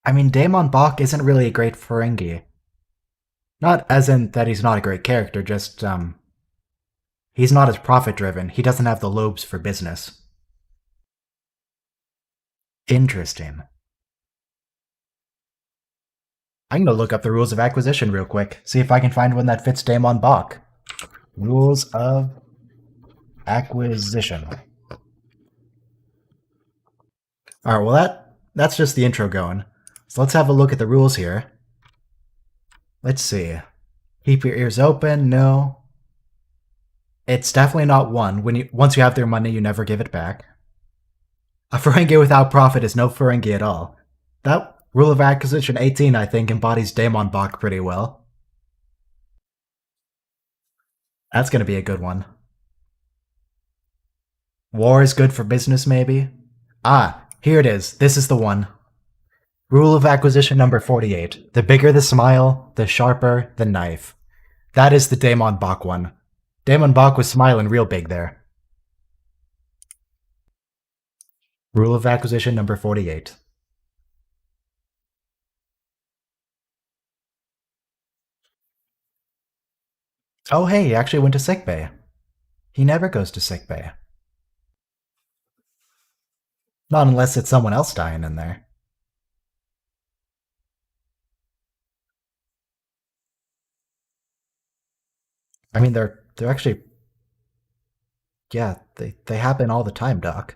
I mean, Daemon Bach isn't really a great Ferengi. Not as in that he's not a great character, just, he's not as profit driven. He doesn't have the lobes for business. Interesting. I'm gonna look up the rules of acquisition real quick, see if I can find one that fits Daemon Bach. Rules of acquisition. Alright, well that's just the intro going. So let's have a look at the rules here. Let's see. Keep your ears open, no. It's definitely not one. Once you have their money, you never give it back. A Ferengi without profit is no Ferengi at all. That rule of acquisition 18, I think, embodies Daemon Bach pretty well. That's gonna be a good one. War is good for business, maybe? Ah, here it is. This is the one. Rule of acquisition number 48. The bigger the smile, the sharper the knife. That is the Daemon Bach one. Daemon Bach was smiling real big there. Rule of acquisition number 48. Oh hey, he actually went to sickbay. He never goes to sickbay. Not unless it's someone else dying in there. I mean, they're actually. Yeah, they happen all the time, Doc.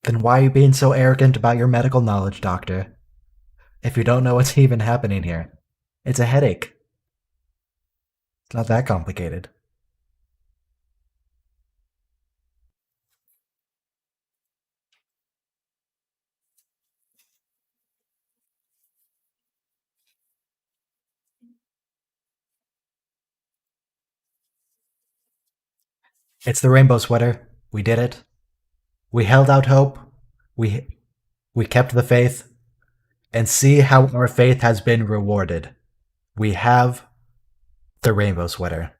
Then why are you being so arrogant about your medical knowledge, Doctor? If you don't know what's even happening here, it's a headache. It's not that complicated. It's the rainbow sweater. We did it. We held out hope. We we kept the faith, and see how our faith has been rewarded. We have the rainbow sweater.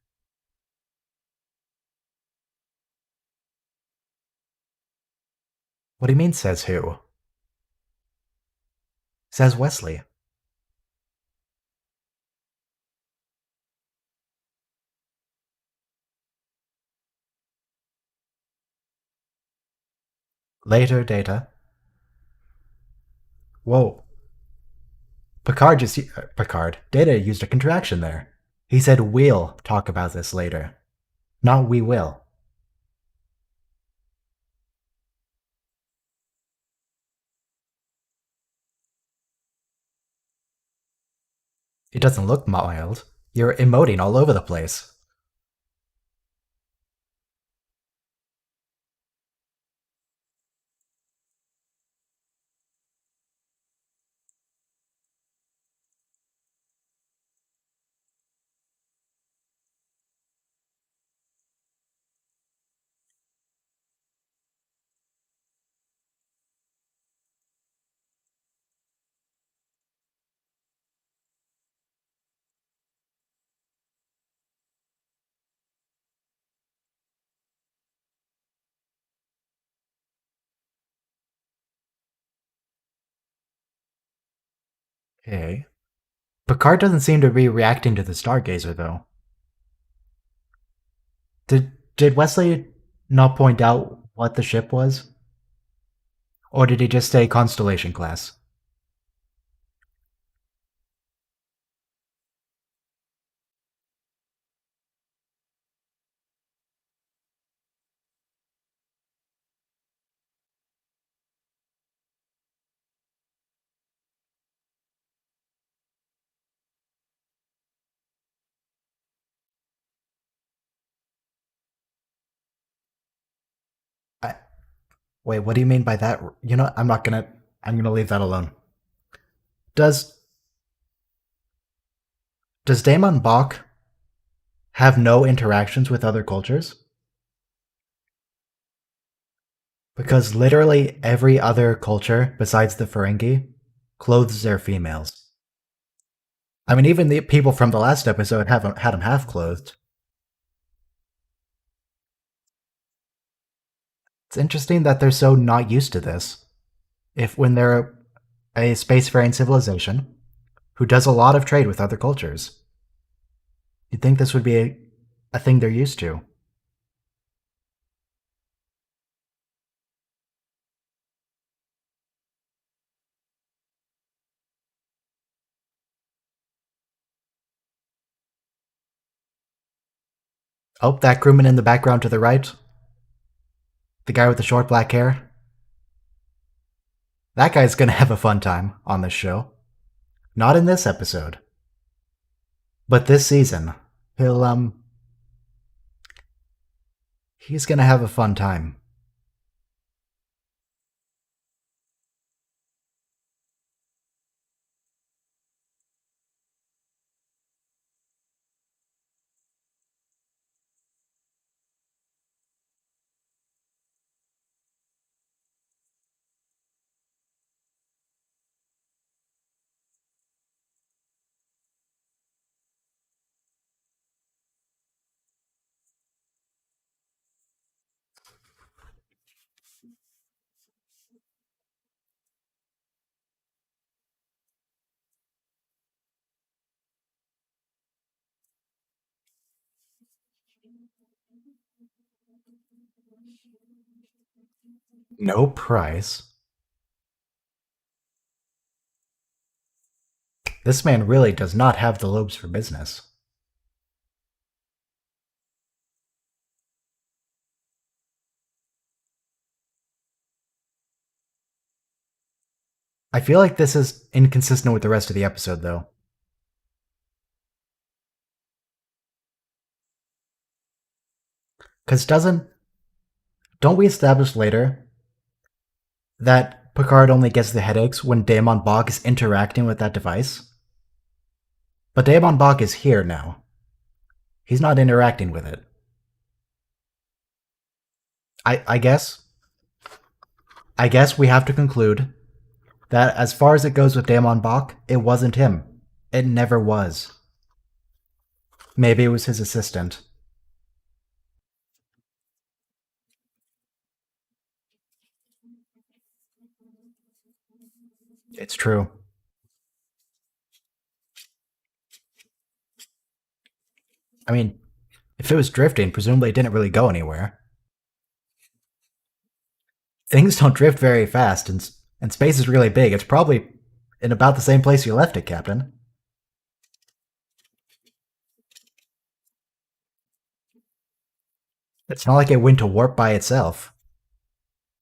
What do you mean, says who? Says Wesley. Later, Data. Whoa. Picard. Data used a contraction there. He said we'll talk about this later. Not we will. It doesn't look mild. You're emoting all over the place. Okay. Picard doesn't seem to be reacting to the Stargazer, though. Did Wesley not point out what the ship was? Or did he just say Constellation class? I, wait, what do you mean by that? You know, I'm gonna leave that alone. Does does Damon Bach have no interactions with other cultures? Because literally every other culture besides the Ferengi clothes their females. I mean, even the people from the last episode haven't had them half clothed. It's interesting that they're so not used to this. If when they're a spacefaring civilization who does a lot of trade with other cultures, you'd think this would be a thing they're used to. Oh, that crewman in the background to the right, the guy with the short black hair, that guy's gonna have a fun time on this show. Not in this episode, but this season. He'll he's gonna have a fun time. No price. This man really does not have the lobes for business. I feel like this is inconsistent with the rest of the episode, though. Because don't we establish later that Picard only gets the headaches when Damon Bach is interacting with that device? But Damon Bach is here now. He's not interacting with it. I guess. I guess we have to conclude that as far as it goes with Damon Bach, it wasn't him. It never was. Maybe it was his assistant. It's true. I mean, if it was drifting, presumably it didn't really go anywhere. Things don't drift very fast, and space is really big. It's probably in about the same place you left it, Captain. It's not like it went to warp by itself.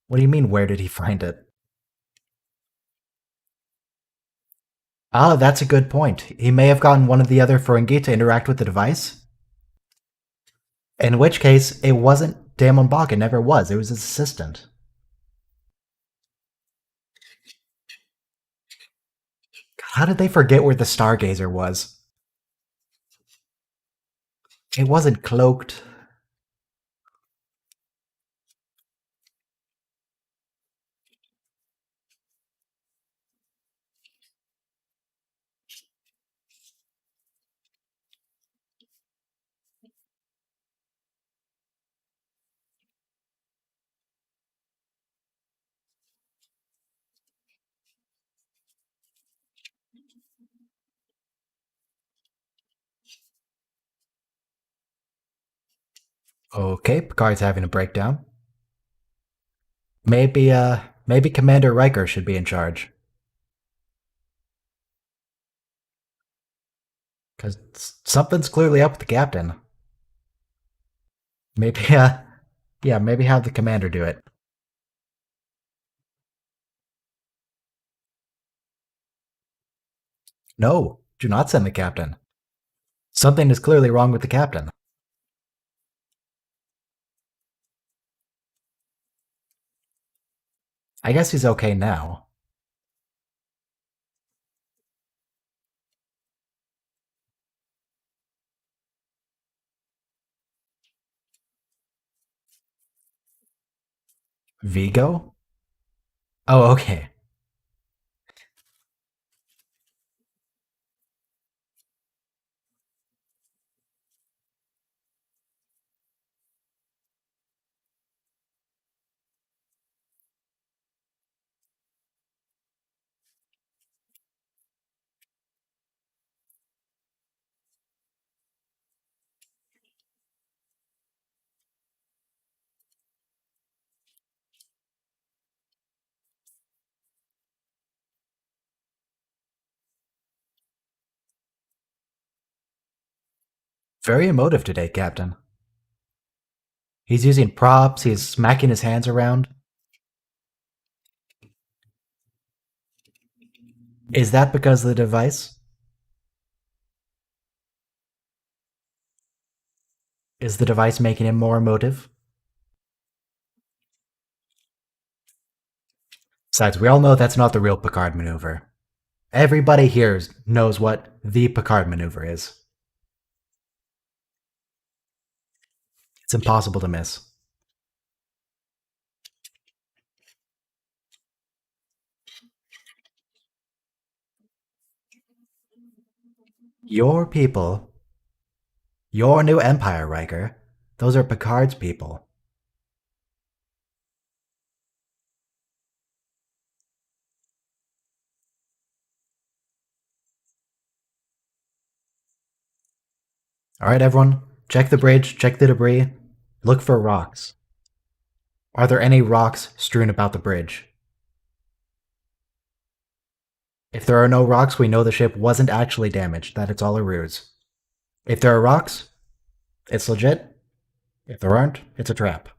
What do you mean, where did he find it? Ah, that's a good point. He may have gotten one of the other Ferengi to interact with the device. In which case, it wasn't Damon Bach. It never was. It was his assistant. How did they forget where the Stargazer was? It wasn't cloaked. Okay, Picard's having a breakdown. Maybe Commander Riker should be in charge. Because something's clearly up with the captain. Maybe, yeah, maybe have the commander do it. No, do not send the captain. Something is clearly wrong with the captain. I guess he's okay now. Vigo? Oh, okay. Very emotive today, Captain. He's using props, he's smacking his hands around. Is that because of the device? Is the device making him more emotive? Besides, we all know that's not the real Picard maneuver. Everybody here knows what the Picard maneuver is. It's impossible to miss. Your people, your new empire, Riker, those are Picard's people. Alright, everyone, check the bridge, check the debris, look for rocks. Are there any rocks strewn about the bridge? If there are no rocks, we know the ship wasn't actually damaged, that it's all a ruse. If there are rocks, it's legit. If there aren't, it's a trap.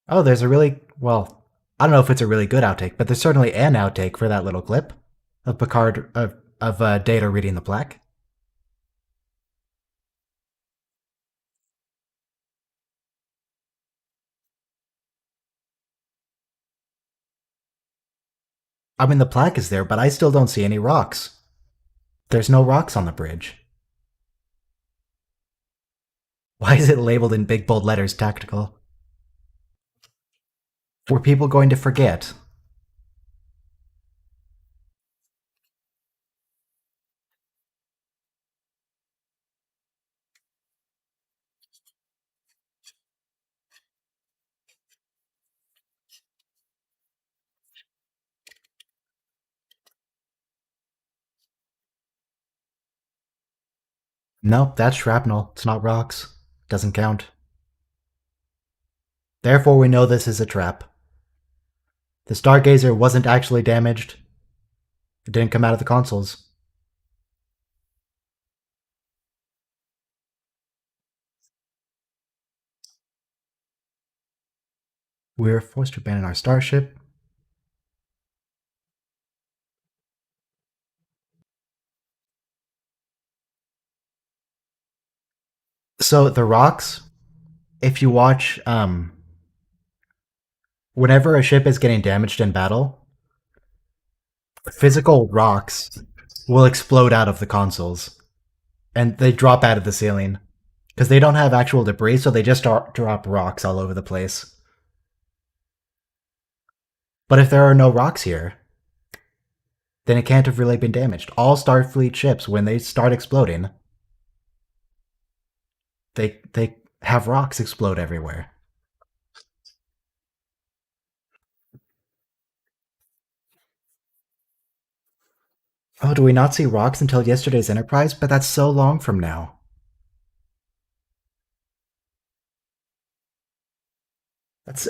Oh, there's a really, well, I don't know if it's a really good outtake, but there's certainly an outtake for that little clip of Picard, of Data reading the plaque. I mean, the plaque is there, but I still don't see any rocks. There's no rocks on the bridge. Why is it labeled in big bold letters tactical? Were people going to forget? Nope, that's shrapnel. It's not rocks. Doesn't count. Therefore, we know this is a trap. The Stargazer wasn't actually damaged. It didn't come out of the consoles. We were forced to abandon our starship. So the rocks, if you watch, whenever a ship is getting damaged in battle, physical rocks will explode out of the consoles and they drop out of the ceiling because they don't have actual debris, so they just drop rocks all over the place. But if there are no rocks here, then it can't have really been damaged. All Starfleet ships, when they start exploding, they have rocks explode everywhere. Oh, do we not see rocks until yesterday's Enterprise? But that's so long from now.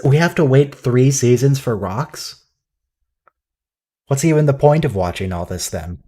We have to wait 3 seasons for rocks? What's even the point of watching all this then?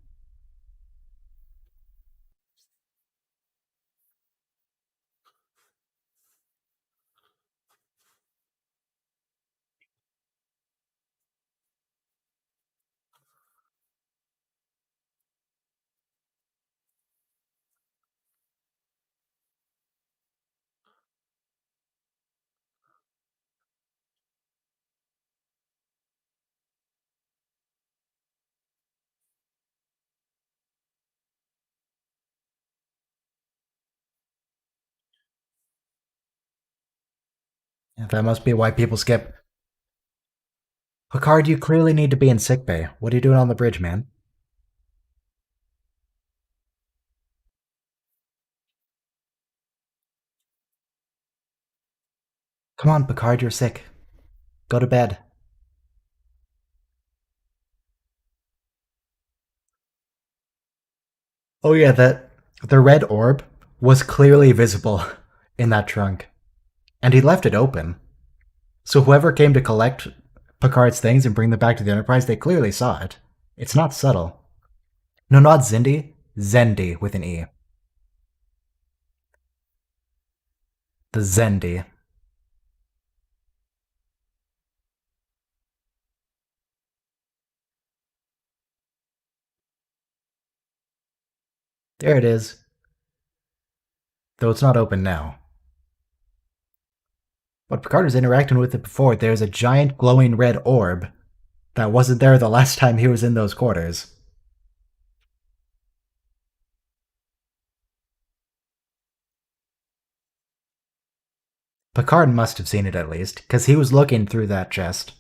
That must be why people skip. Picard, you clearly need to be in sickbay. What are you doing on the bridge, man? Come on, Picard, you're sick. Go to bed. Oh yeah, that the red orb was clearly visible in that trunk. And he left it open. So whoever came to collect Picard's things and bring them back to the Enterprise, they clearly saw it. It's not subtle. No, not Zindi. Zendi with an E. The Zendi. There it is. Though it's not open now. But Picard was interacting with it before. There's a giant glowing red orb that wasn't there the last time he was in those quarters. Picard must have seen it at least, because he was looking through that chest.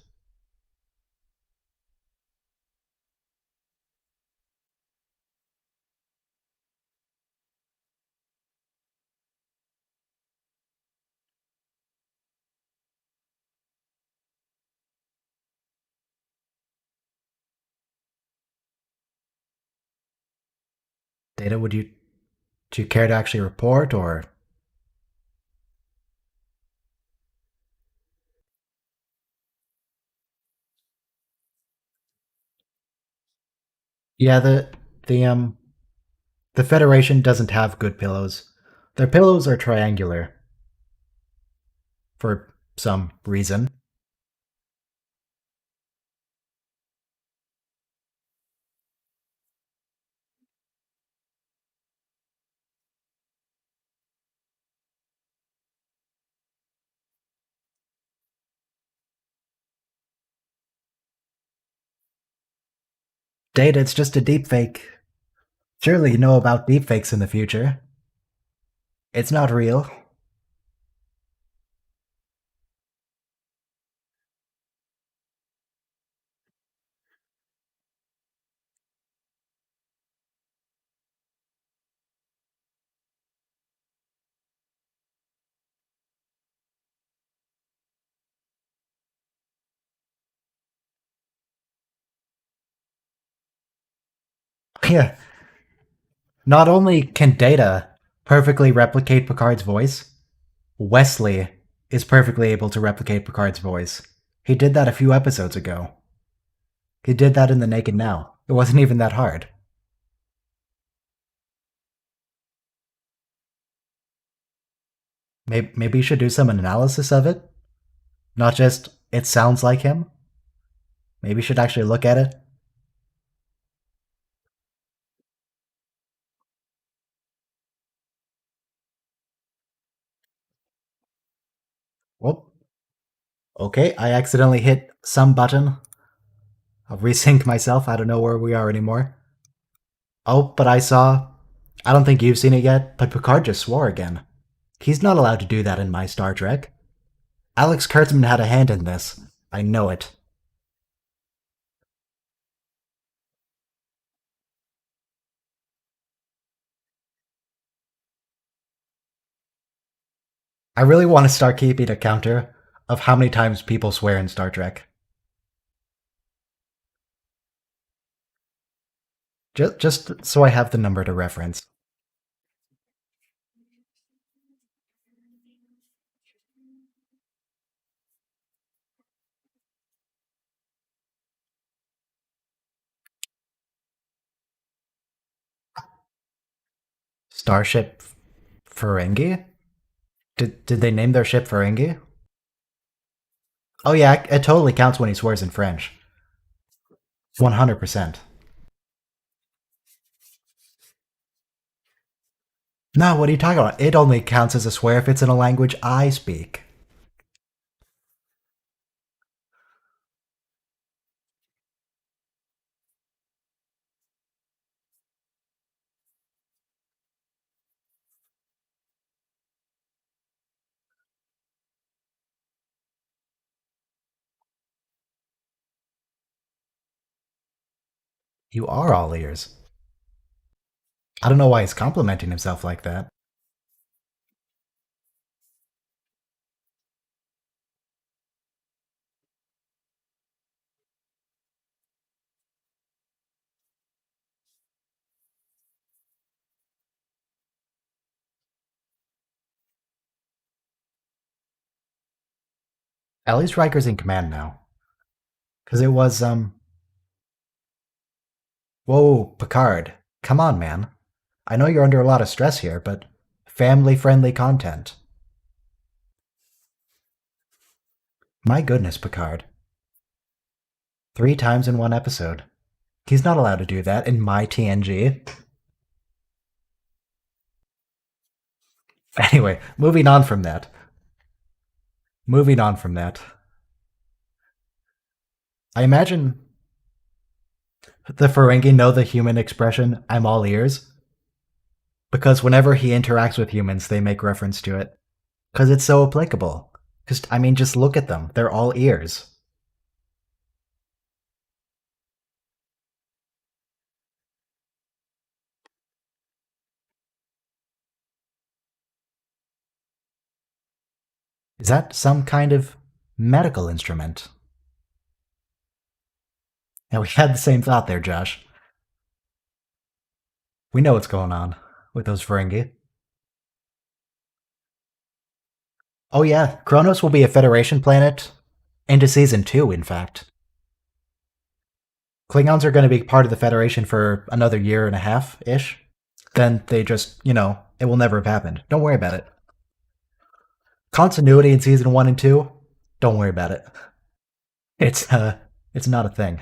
Data, do you care to actually report, or Yeah, the the Federation doesn't have good pillows. Their pillows are triangular for some reason. Data, it's just a deepfake. Surely you know about deepfakes in the future. It's not real. Yeah. Not only can Data perfectly replicate Picard's voice, Wesley is perfectly able to replicate Picard's voice. He did that a few episodes ago. He did that in The Naked Now. It wasn't even that hard. Maybe you should do some analysis of it. Not just, it sounds like him. Maybe you should actually look at it. Well, okay, I accidentally hit some button. I'll resync myself. I don't know where we are anymore. Oh, but I saw. I don't think you've seen it yet, but Picard just swore again. He's not allowed to do that in my Star Trek. Alex Kurtzman had a hand in this. I know it. I really want to start keeping a counter of how many times people swear in Star Trek. Just so I have the number to reference. Starship Ferengi? Did they name their ship Ferengi? Oh yeah, it totally counts when he swears in French. 100%. No, what are you talking about? It only counts as a swear if it's in a language I speak. You are all ears. I don't know why he's complimenting himself like that. At least Riker's in command now. Because it was, whoa, Picard. Come on, man. I know you're under a lot of stress here, but family friendly content. My goodness, Picard. 3 times in one episode. He's not allowed to do that in my TNG. Anyway, moving on from that. Moving on from that. I imagine the Ferengi know the human expression, I'm all ears, because whenever he interacts with humans, they make reference to it. Because it's so applicable. Because, I mean, just look at them. They're all ears. Is that some kind of medical instrument? Yeah, we had the same thought there, Josh. We know what's going on with those Ferengi. Oh, yeah, Kronos will be a Federation planet into season 2, in fact. Klingons are going to be part of the Federation for another year and a half ish. Then they just, it will never have happened. Don't worry about it. Continuity in season 1 and 2, don't worry about it. It's it's not a thing.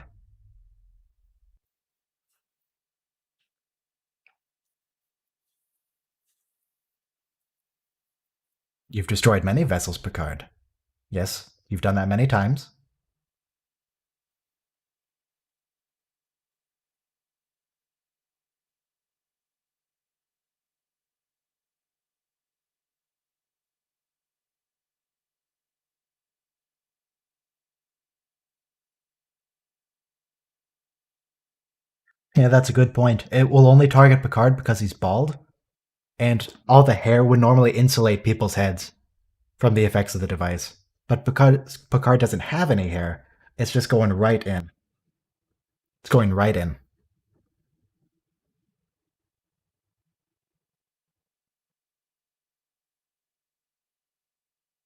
You've destroyed many vessels, Picard. Yes, you've done that many times. Yeah, that's a good point. It will only target Picard because he's bald, and all the hair would normally insulate people's heads from the effects of the device. But because Picard doesn't have any hair, it's just going right in. It's going right in.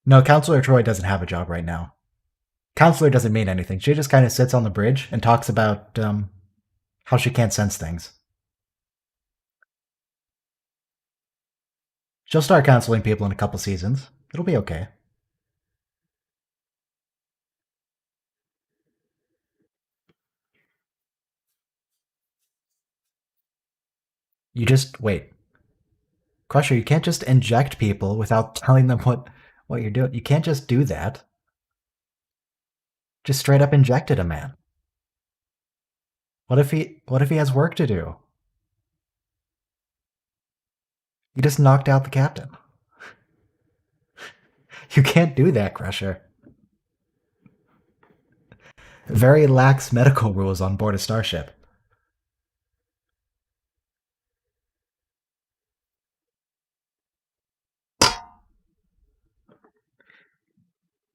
No, Counselor Troy doesn't have a job right now. Counselor doesn't mean anything. She just kind of sits on the bridge and talks about how she can't sense things. She'll start counseling people in a couple seasons. It'll be okay. You just wait. Crusher, you can't just inject people without telling them what you're doing. You can't just do that. Just straight up injected a man. What if he has work to do? You just knocked out the captain. You can't do that, Crusher. Very lax medical rules on board a starship.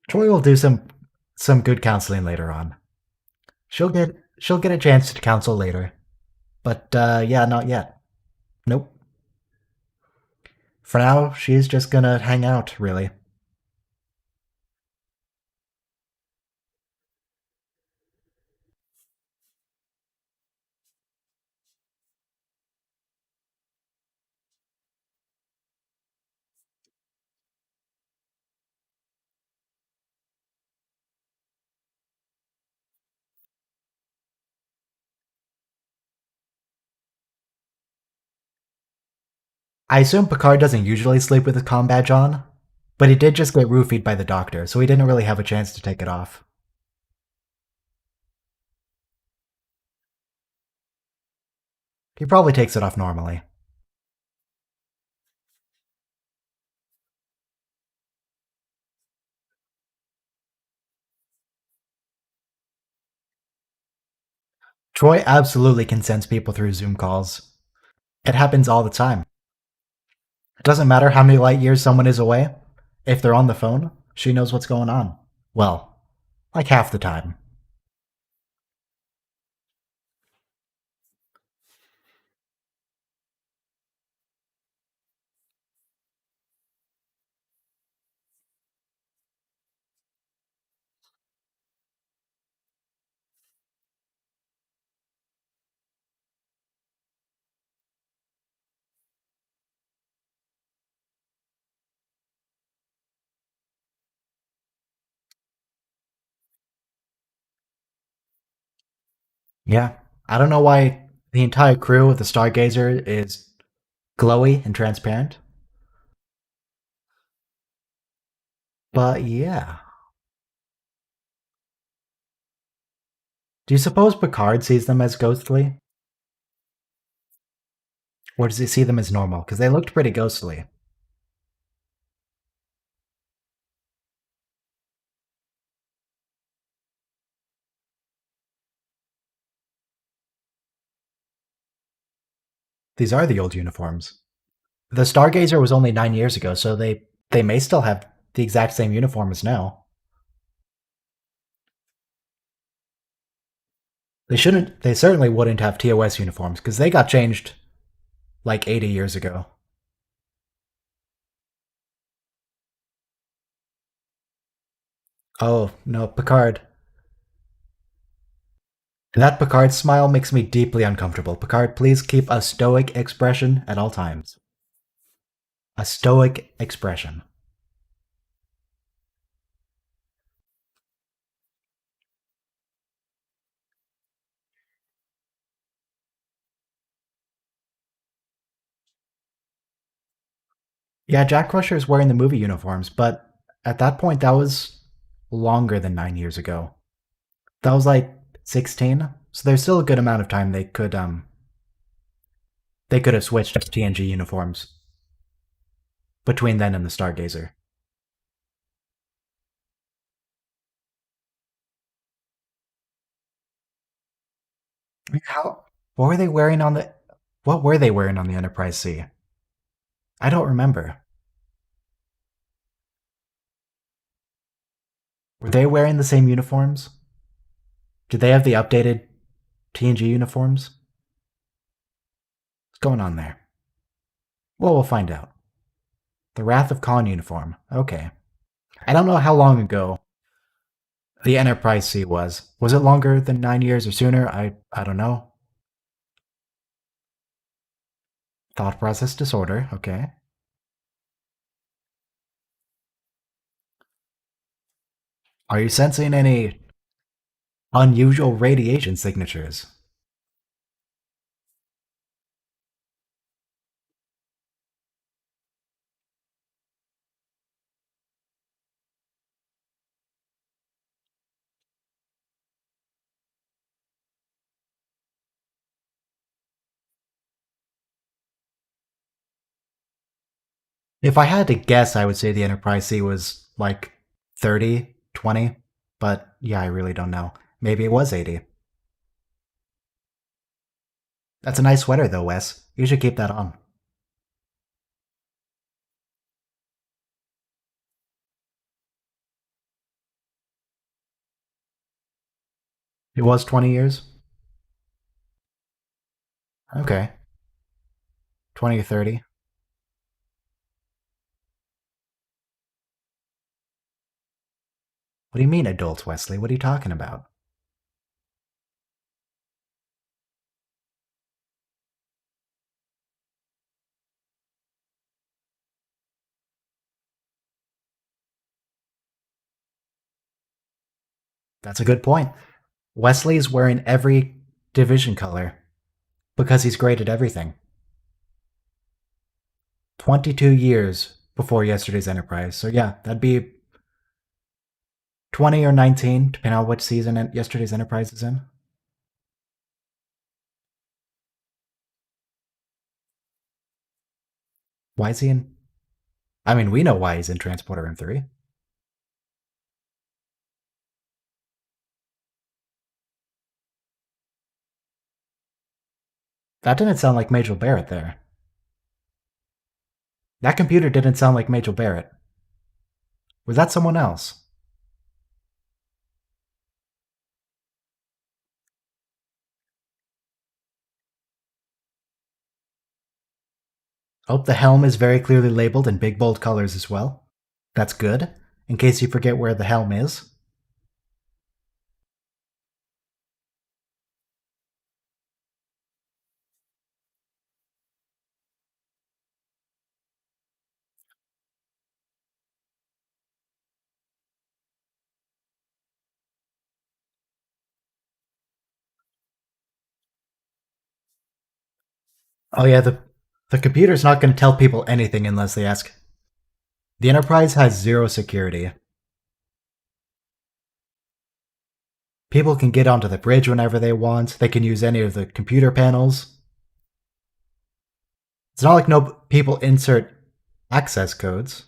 Troy will do some good counseling later on. She'll get a chance to counsel later. But yeah, not yet. Nope. For now, she's just gonna hang out, really. I assume Picard doesn't usually sleep with his comm badge on, but he did just get roofied by the doctor, so he didn't really have a chance to take it off. He probably takes it off normally. Troy absolutely can sense people through Zoom calls. It happens all the time. It doesn't matter how many light years someone is away. If they're on the phone, she knows what's going on. Well, like half the time. Yeah. I don't know why the entire crew of the Stargazer is glowy and transparent, but yeah. Do you suppose Picard sees them as ghostly? Or does he see them as normal? Because they looked pretty ghostly. These are the old uniforms. The Stargazer was only 9 years ago, so they may still have the exact same uniform as now. They shouldn't. They certainly wouldn't have TOS uniforms because they got changed like 80 years ago. Oh no, Picard. That Picard smile makes me deeply uncomfortable. Picard, please keep a stoic expression at all times. A stoic expression. Yeah, Jack Crusher's wearing the movie uniforms, but at that point, that was longer than 9 years ago. That was like 16. So there's still a good amount of time they could have switched to TNG uniforms between then and the Stargazer. How? What were they wearing on the? What were they wearing on the Enterprise C? I don't remember. Were they wearing the same uniforms? Did they have the updated TNG uniforms? What's going on there? Well, we'll find out. The Wrath of Khan uniform. Okay. I don't know how long ago the Enterprise C was. Was it longer than 9 years or sooner? I don't know. Thought process disorder. Okay. Are you sensing any unusual radiation signatures? If I had to guess, I would say the Enterprise C was like 30, 20. But yeah, I really don't know. Maybe it was 80. That's a nice sweater, though, Wes. You should keep that on. It was 20 years? Okay. 20 or 30. What do you mean, adults, Wesley? What are you talking about? That's a good point. Wesley's wearing every division color because he's great at everything. 22 years before yesterday's Enterprise. So yeah, that'd be 20 or 19, depending on which season yesterday's Enterprise is in. Why is he in? I mean, we know why he's in Transporter M3. That didn't sound like Major Barrett there. That computer didn't sound like Major Barrett. Was that someone else? Oh, the helm is very clearly labeled in big bold colors as well. That's good, in case you forget where the helm is. Oh yeah, the computer's not going to tell people anything unless they ask. The Enterprise has zero security. People can get onto the bridge whenever they want. They can use any of the computer panels. It's not like no people insert access codes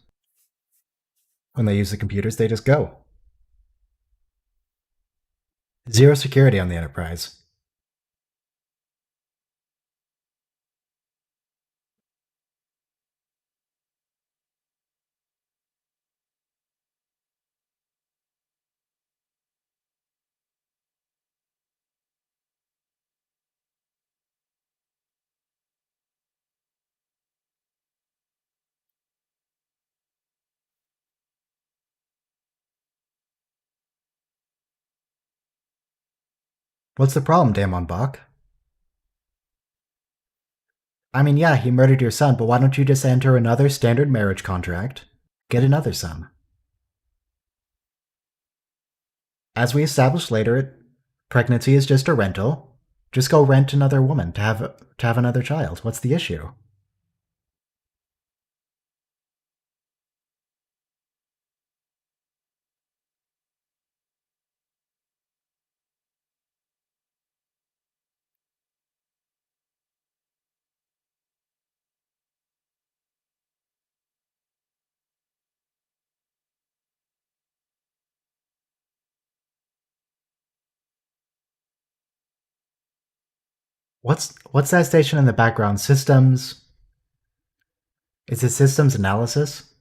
when they use the computers. They just go. Zero security on the Enterprise. What's the problem, Damon Bach? I mean, yeah, he murdered your son, but why don't you just enter another standard marriage contract? Get another son. As we established later, pregnancy is just a rental. Just go rent another woman to have another child. What's the issue? What's that station in the background? Systems. Is it systems analysis?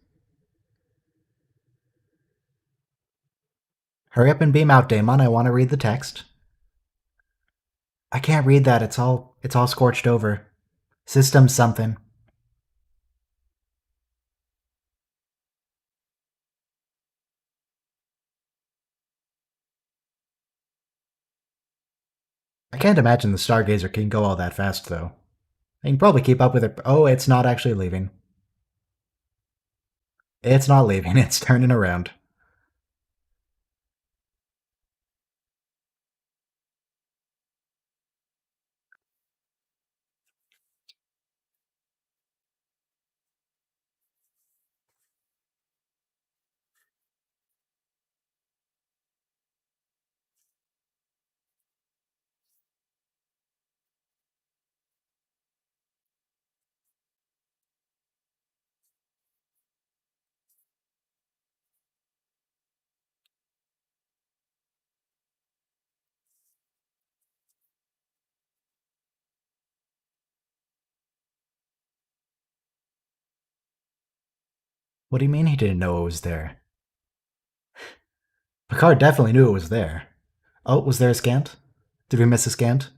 Hurry up and beam out, Damon. I want to read the text. I can't read that. It's all scorched over. Systems something. I can't imagine the Stargazer can go all that fast, though. I can probably keep up with it. Oh, it's not actually leaving. It's not leaving. It's turning around. What do you mean he didn't know it was there? Picard definitely knew it was there. Oh, was there a scant? Did we miss a scant?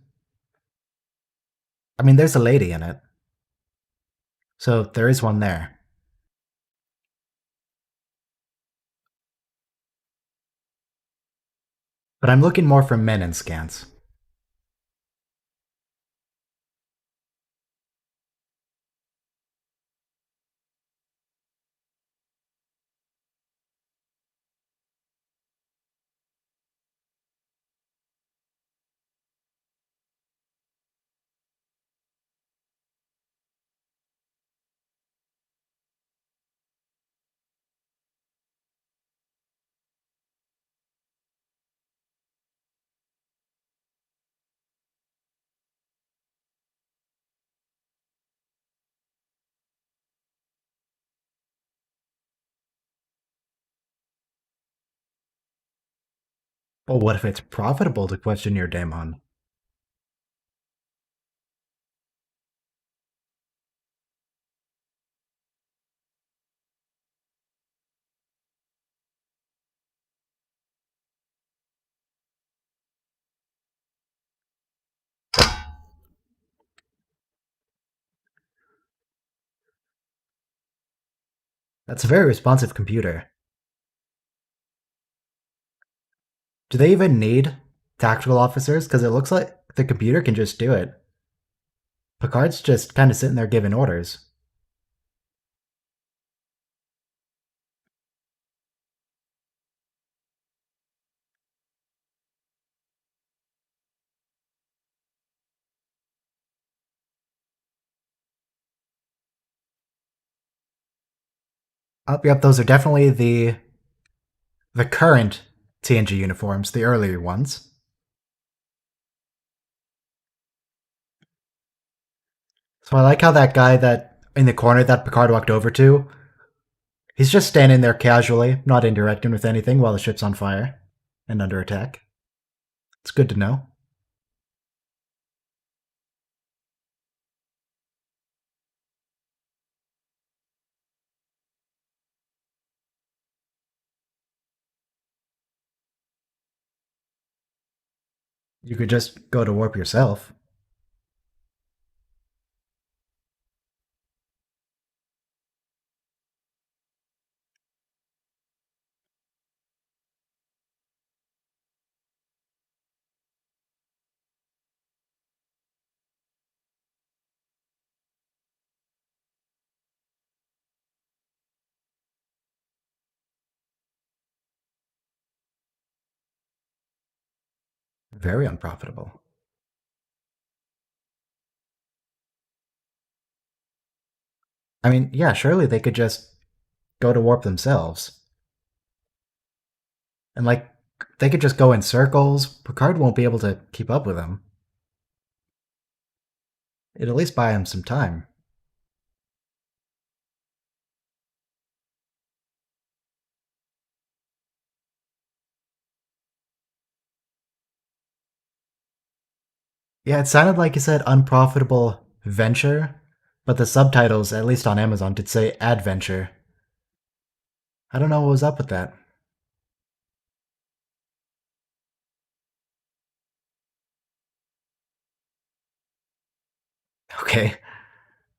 I mean, there's a lady in it. So there is one there. But I'm looking more for men in scants. But what if it's profitable to question your daemon? That's a very responsive computer. Do they even need tactical officers? Because it looks like the computer can just do it. Picard's just kind of sitting there giving orders. Oh, yep, those are definitely the current TNG uniforms, the earlier ones. So I like how that guy that in the corner that Picard walked over to, he's just standing there casually, not interacting with anything while the ship's on fire and under attack. It's good to know. You could just go to warp yourself. Very unprofitable. I mean, yeah, surely they could just go to warp themselves. And, like, they could just go in circles. Picard won't be able to keep up with them. It'd at least buy him some time. Yeah, it sounded like you said unprofitable venture, but the subtitles, at least on Amazon, did say adventure. I don't know what was up with that. Okay,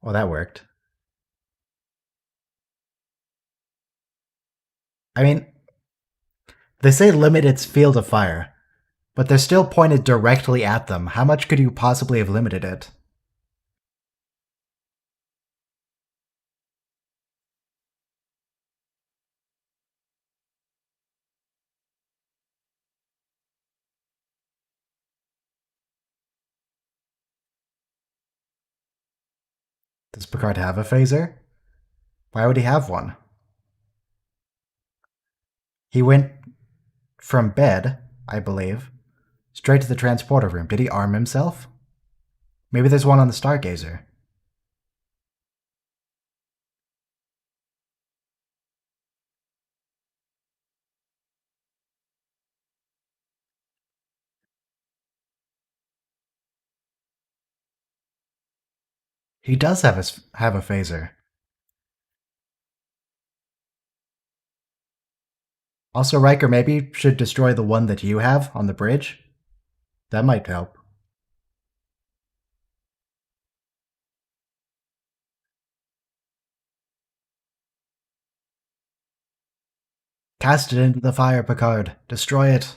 well, that worked. I mean, they say limit its field of fire, but they're still pointed directly at them. How much could you possibly have limited it? Does Picard have a phaser? Why would he have one? He went from bed, I believe, straight to the transporter room. Did he arm himself? Maybe there's one on the Stargazer. He does have a phaser. Also, Riker maybe should destroy the one that you have on the bridge. That might help. Cast it into the fire, Picard. Destroy it.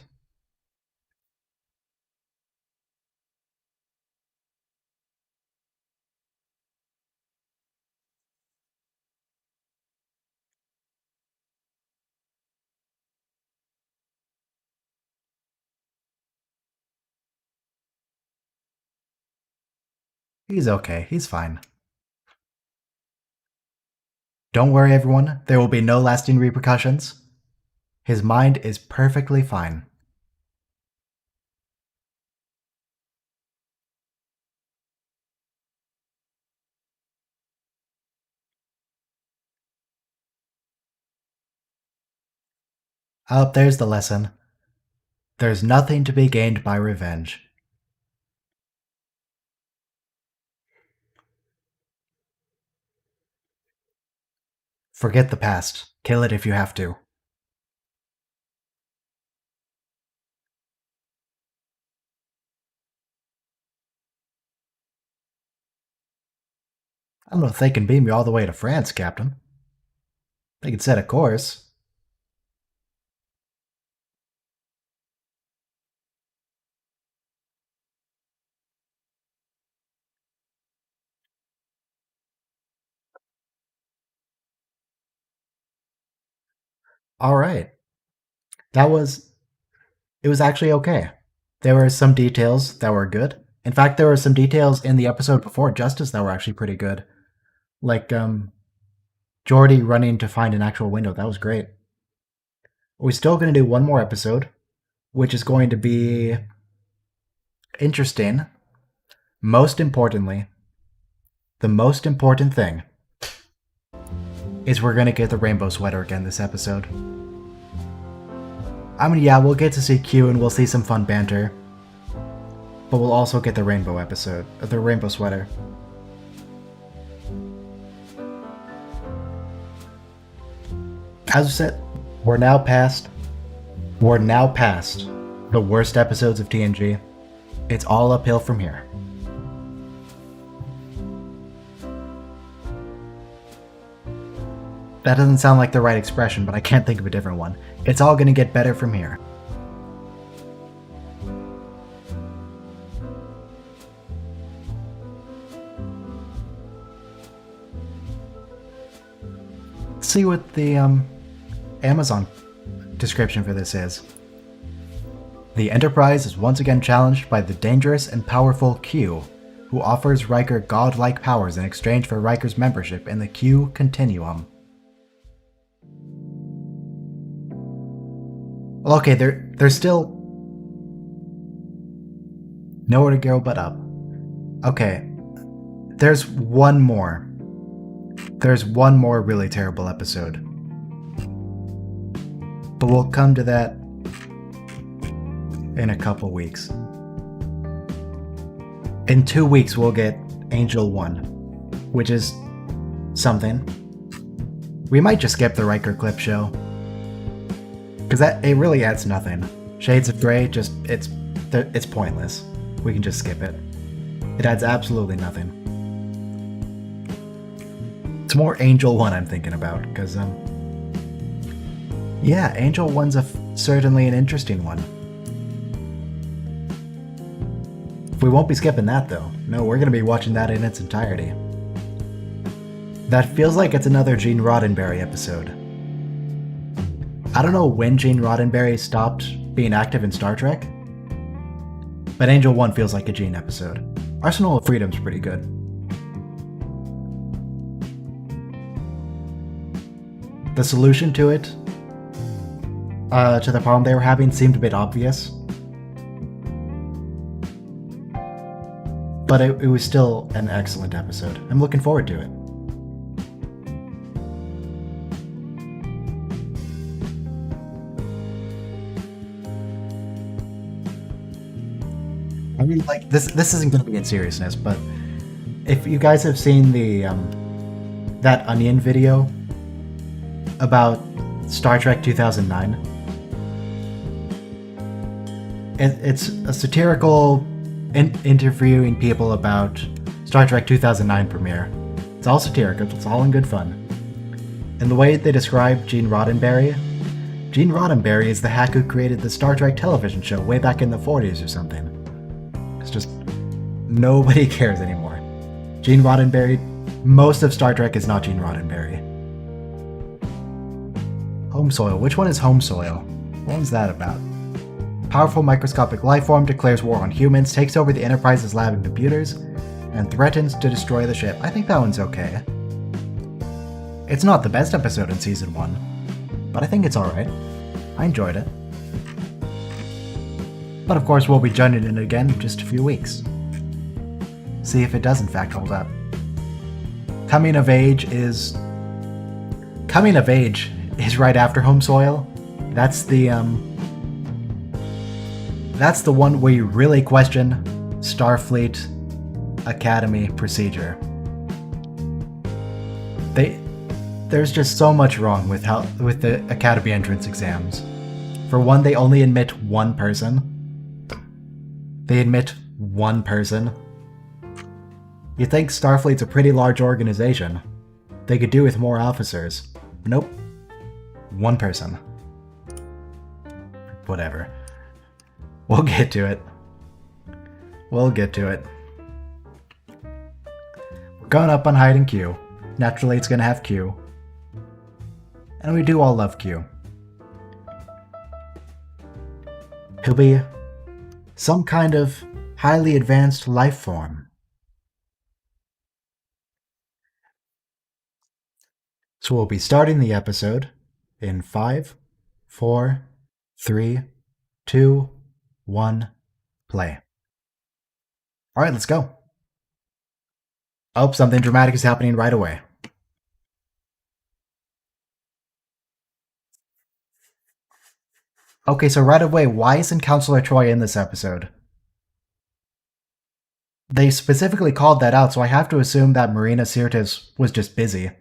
He's okay. He's fine. Don't worry, everyone. There will be no lasting repercussions. His mind is perfectly fine. Oh, there's the lesson. There's nothing to be gained by revenge. Forget the past. Kill it if you have to. I don't know if they can beam you all the way to France, Captain. They can set a course. All right. That was. It was actually okay. There were some details that were good. In fact, there were some details in the episode before Justice that were actually pretty good. Like, Geordi running to find an actual window. That was great. We're still going to do one more episode, which is going to be interesting. Most importantly, the most important thing is we're going to get the rainbow sweater again this episode. I mean, yeah, we'll get to see Q and we'll see some fun banter, but we'll also get the rainbow episode, the rainbow sweater. As I said, we're now past the worst episodes of TNG. It's all uphill from here. That doesn't sound like the right expression, but I can't think of a different one. It's all gonna get better from here. Let's see what the Amazon description for this is. The Enterprise is once again challenged by the dangerous and powerful Q, who offers Riker godlike powers in exchange for Riker's membership in the Q Continuum. Well, okay, there's still nowhere to go but up. Okay, there's one more. There's one more really terrible episode. But we'll come to that in a couple weeks. In 2 weeks, we'll get Angel 1, which is something. We might just skip the Riker clip show. Because it really adds nothing. Shades of Grey, it's pointless. We can just skip it. It adds absolutely nothing. It's more Angel 1 I'm thinking about, because, yeah, Angel 1's certainly an interesting one. We won't be skipping that, though. No, we're going to be watching that in its entirety. That feels like it's another Gene Roddenberry episode. I don't know when Gene Roddenberry stopped being active in Star Trek, but Angel 1 feels like a Gene episode. Arsenal of Freedom's pretty good. The solution to it, to the problem they were having, seemed a bit obvious. But it was still an excellent episode. I'm looking forward to it. I mean, like, this isn't going to be in seriousness, but if you guys have seen the that Onion video about Star Trek 2009, it's a satirical interviewing people about Star Trek 2009 premiere. It's all satirical, it's all in good fun. And the way they describe Gene Roddenberry is the hack who created the Star Trek television show way back in the 40s or something. It's just, nobody cares anymore. Gene Roddenberry, most of Star Trek is not Gene Roddenberry. Home soil, which one is home soil? What was that about? Powerful microscopic lifeform declares war on humans, takes over the Enterprise's lab and computers, and threatens to destroy the ship. I think that one's okay. It's not the best episode in Season 1, but I think it's alright. I enjoyed it. But of course we'll be judging it again in just a few weeks. See if it does in fact hold up. Coming of Age is right after Home Soil. That's the one where you really question Starfleet Academy procedure. There's just so much wrong with the Academy entrance exams. For one, they only admit one person. They admit one person. You'd think Starfleet's a pretty large organization. They could do with more officers. Nope. One person. Whatever. We'll get to it. We'll get to it. We're going up on Hide and Q. Naturally, it's gonna have Q. And we do all love Q. He'll be some kind of highly advanced life form. So we'll be starting the episode in 5, 4, 3, 2, 1, play. Alright, let's go. Oh, something dramatic is happening right away. Okay, so right away, why isn't Counselor Troy in this episode? They specifically called that out, so I have to assume that Marina Sirtis was just busy.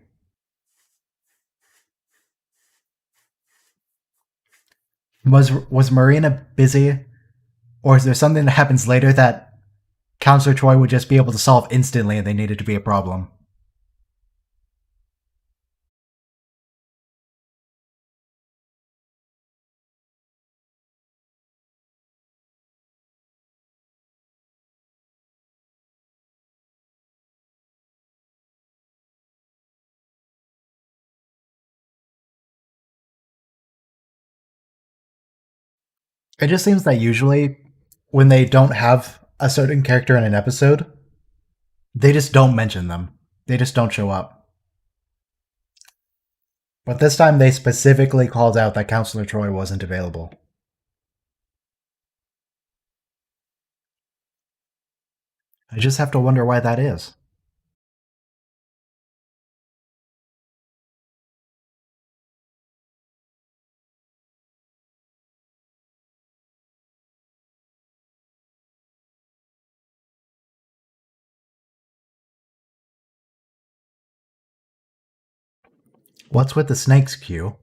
Was Marina busy? Or is there something that happens later that Counselor Troy would just be able to solve instantly and they needed to be a problem? It just seems that usually when they don't have a certain character in an episode, they just don't mention them. They just don't show up. But this time they specifically called out that Counselor Troy wasn't available. I just have to wonder why that is. What's with the snakes, Q?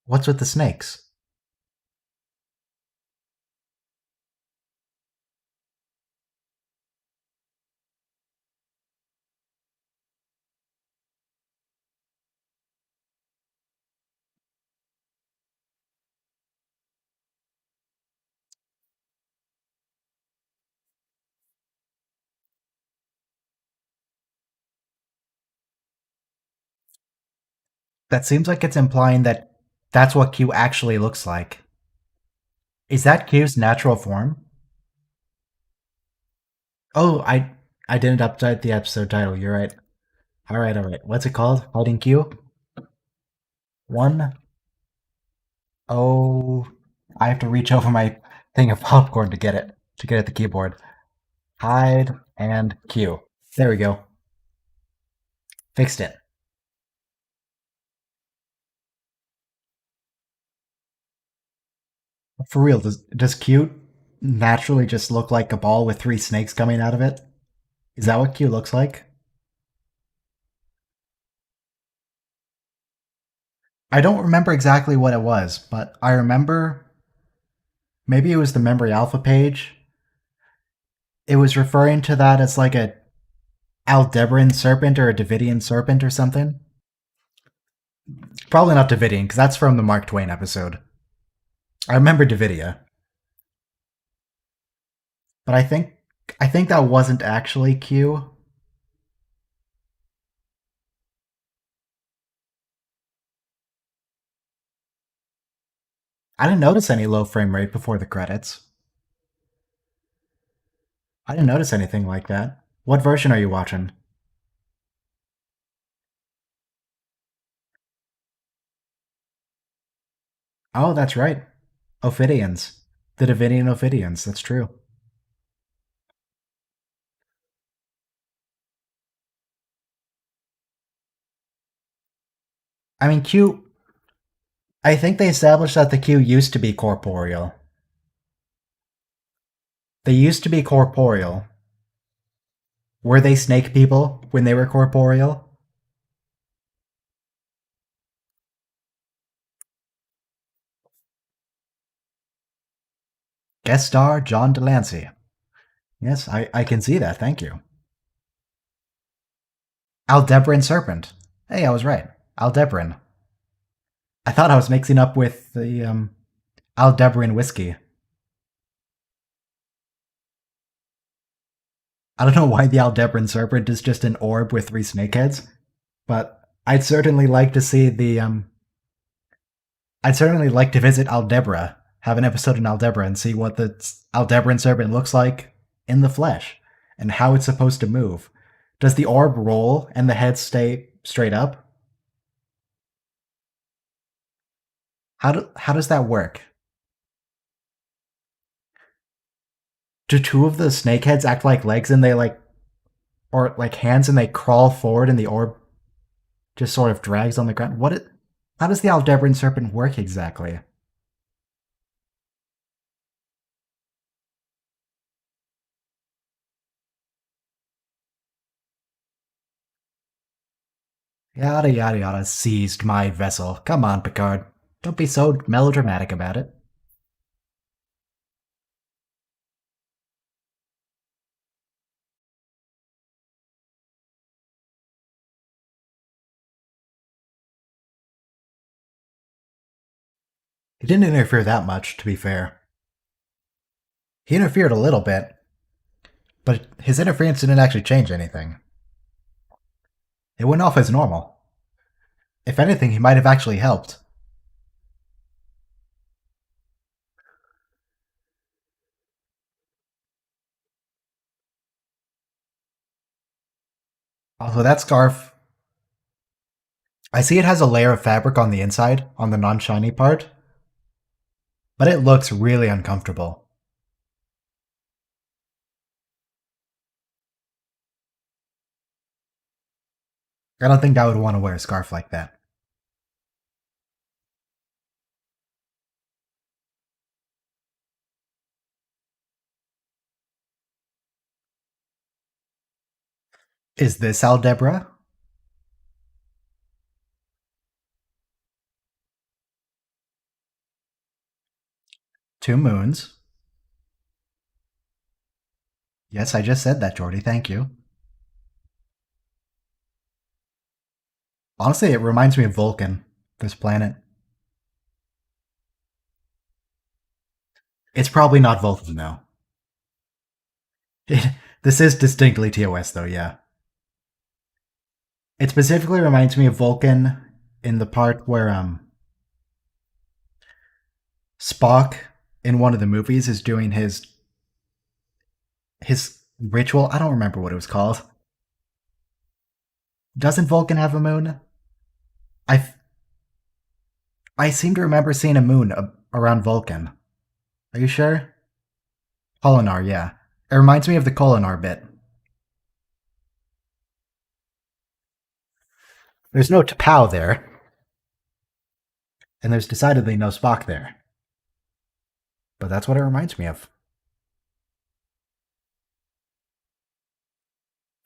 What's with the snakes? That seems like it's implying that that's what Q actually looks like. Is that Q's natural form? Oh, I didn't update the episode title. You're right. All right, all right. What's it called? Hiding Q. 1 Oh, I have to reach over my thing of popcorn to get it, to get at the keyboard. Hide and Q. There we go. Fixed it. For real, does Q naturally just look like a ball with 3 snakes coming out of it? Is that what Q looks like? I don't remember exactly what it was, but I remember maybe it was the Memory Alpha page. It was referring to that as like a Aldebaran serpent or a Davidian serpent or something. Probably not Davidian, because that's from the Mark Twain episode. I remember Davidia, but I think that wasn't actually Q. I didn't notice any low frame rate before the credits. I didn't notice anything like that. What version are you watching? Oh, that's right. Ophidians. The Davidian Ophidians, that's true. I mean, Q. I think they established that the Q used to be corporeal. They used to be corporeal. Were they snake people when they were corporeal? Guest star John Delancey. Yes, I can see that, thank you. Aldebaran Serpent. Hey, I was right. Aldebaran. I thought I was mixing up with the Aldebaran whiskey. I don't know why the Aldebaran Serpent is just an orb with 3 snakeheads, but I'd certainly like to see the I'd certainly like to visit Aldebra, have an episode in Aldebra, and see what the Aldebaran Serpent looks like in the flesh, and how it's supposed to move. Does the orb roll and the head stay straight up? How does that work? Do 2 of the snakeheads act like legs and they like, or like hands and they crawl forward and the orb just sort of drags on the ground? How does the Aldebaran Serpent work exactly? Yada yada yada seized my vessel. Come on, Picard. Don't be so melodramatic about it. He didn't interfere that much, to be fair. He interfered a little bit, but his interference didn't actually change anything. It went off as normal. If anything, he might have actually helped. Also, that scarf, I see it has a layer of fabric on the inside, on the non-shiny part, but it looks really uncomfortable. I don't think I would want to wear a scarf like that. Is this Aldebra? 2 moons. Yes, I just said that, Jordy. Thank you. Honestly, it reminds me of Vulcan, this planet. It's probably not Vulcan, though. This is distinctly TOS, though, yeah. It specifically reminds me of Vulcan in the part where Spock in one of the movies is doing his ritual. I don't remember what it was called. Doesn't Vulcan have a moon? I I seem to remember seeing a moon around Vulcan. Are you sure? Kolinar, yeah. It reminds me of the Kolinar bit. There's no T'Pau there, and there's decidedly no Spock there. But that's what it reminds me of.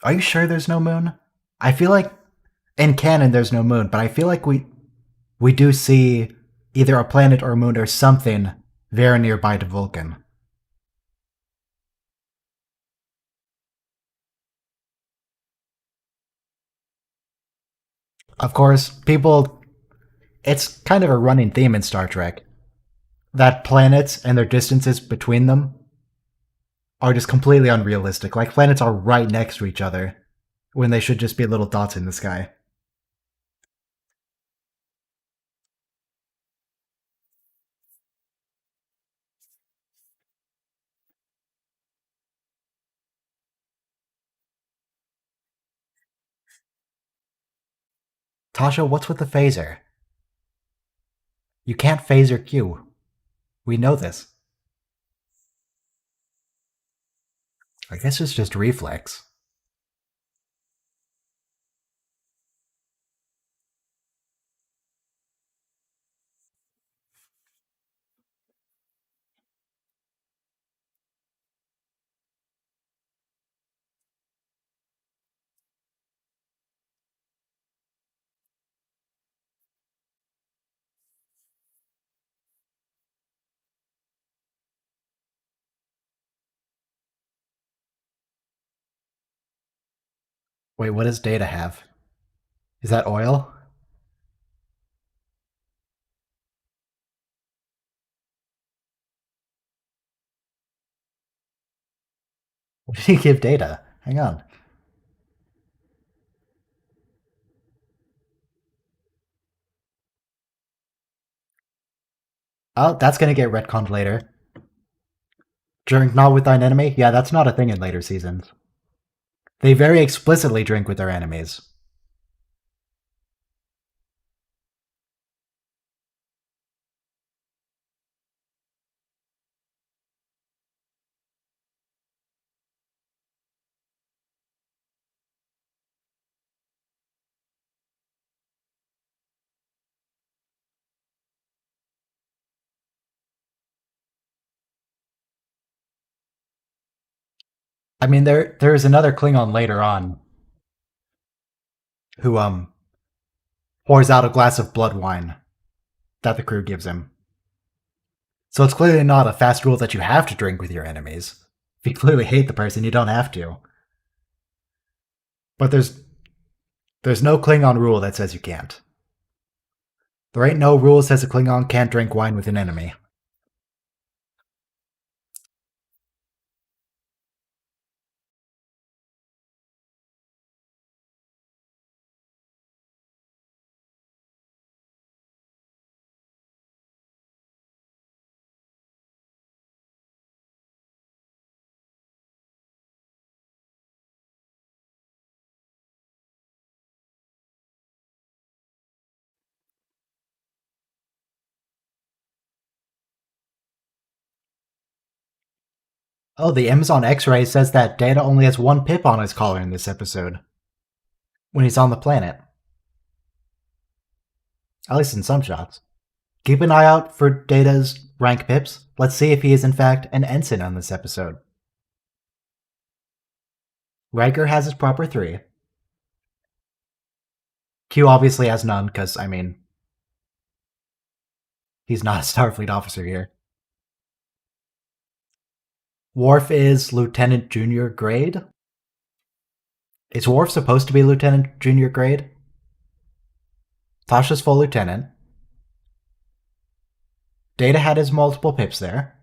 Are you sure there's no moon? I feel like in canon there's no moon, but I feel like we do see either a planet or a moon or something very nearby to Vulcan. Of course, people, it's kind of a running theme in Star Trek that planets and their distances between them are just completely unrealistic. Like planets are right next to each other when they should just be little dots in the sky. Tasha, what's with the phaser? You can't phaser Q. We know this. I guess it's just reflex. Wait, what does Data have? Is that oil? What did he give Data? Hang on. Oh, that's gonna get retconned later. Drink not with thine enemy? Yeah, that's not a thing in later seasons. They very explicitly drink with their enemies. I mean, there is another Klingon later on who pours out a glass of blood wine that the crew gives him. So it's clearly not a fast rule that you have to drink with your enemies. If you clearly hate the person, you don't have to. But there's no Klingon rule that says you can't. There ain't no rule that says a Klingon can't drink wine with an enemy. Oh, the Amazon X-ray says that Data only has one pip on his collar in this episode. When he's on the planet. At least in some shots. Keep an eye out for Data's rank pips. Let's see if he is in fact an ensign on this episode. Riker has his proper 3. Q obviously has none, because, I mean, he's not a Starfleet officer here. Worf is Lieutenant Junior grade. Is Worf supposed to be Lieutenant Junior grade? Tasha's full lieutenant. Data had his multiple pips there.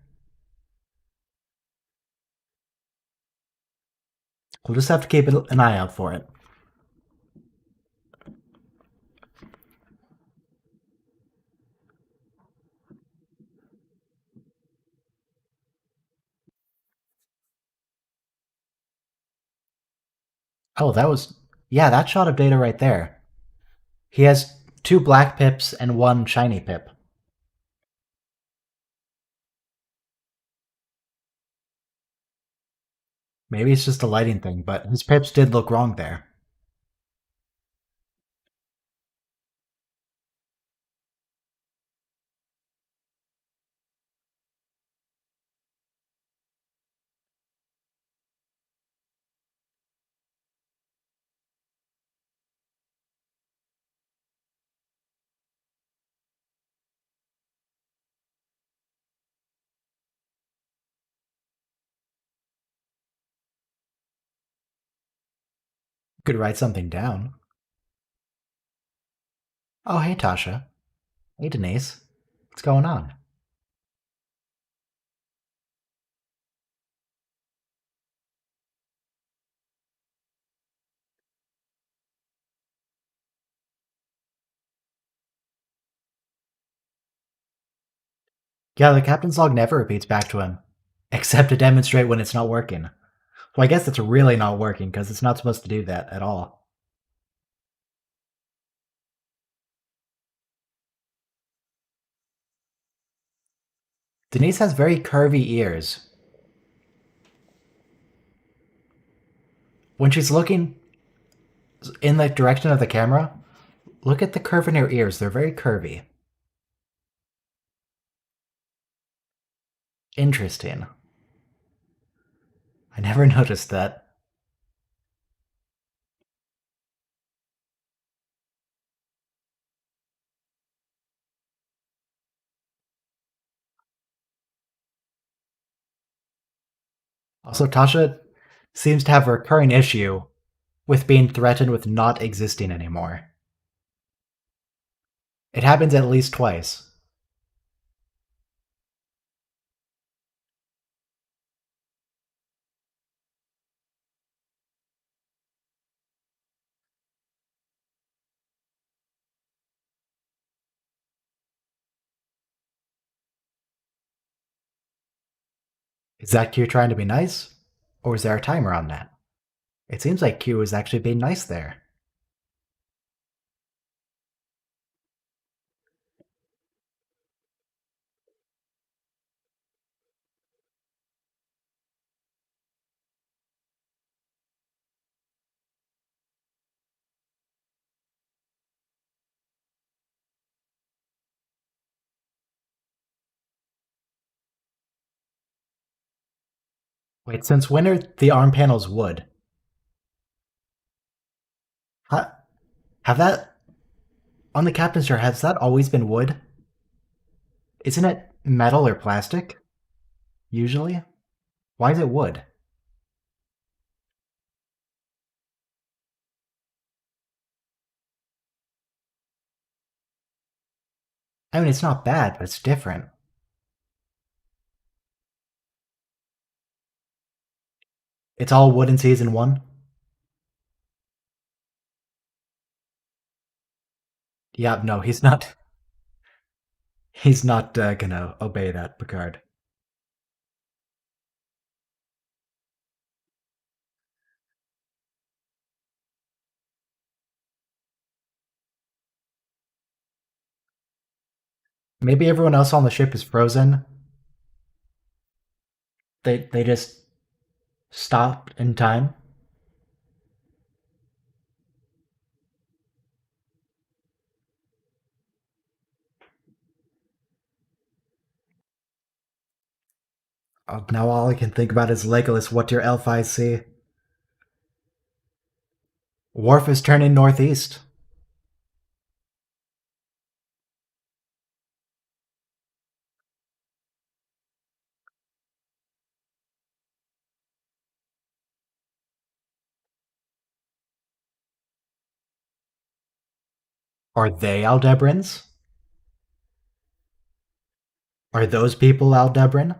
We'll just have to keep an eye out for it. Oh, that was... Yeah, that shot of Data right there. He has 2 black pips and 1 shiny pip. Maybe it's just a lighting thing, but his pips did look wrong there. Could write something down. Oh, hey, Tasha. Hey, Denise. What's going on? Yeah, the captain's log never repeats back to him, except to demonstrate when it's not working. Well, I guess it's really not working, because it's not supposed to do that at all. Denise has very curvy ears. When she's looking in the direction of the camera, look at the curve in her ears. They're very curvy. Interesting. I never noticed that. Also, Tasha seems to have a recurring issue with being threatened with not existing anymore. It happens at least twice. Is that Q trying to be nice? Or is there a timer on that? It seems like Q is actually being nice there. Wait, since when are the arm panels wood? Huh? Have that... On the captain's chair, has that always been wood? Isn't it metal or plastic? Usually? Why is it wood? I mean, it's not bad, but it's different. It's all wood in season 1? Yeah, no, he's not... He's not gonna obey that, Picard. Maybe everyone else on the ship is frozen. They just Stopped in time. Now all I can think about is Legolas. What your elf eyes see? Worf is turning northeast. Are they Aldebrans? Are those people Aldebran?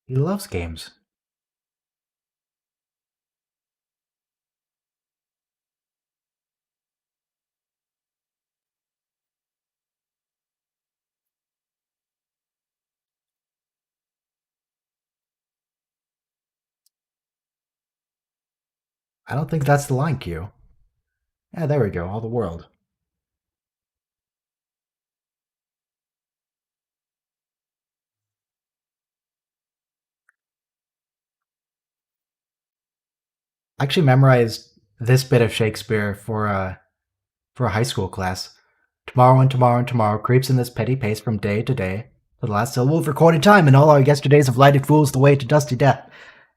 He loves games. I don't think that's the line, Q. Yeah, there we go. All the world. I actually memorized this bit of Shakespeare for a high school class. Tomorrow and tomorrow and tomorrow creeps in this petty pace from day to day. To the last syllable of recorded time, and all our yesterdays have lighted fools the way to dusty death.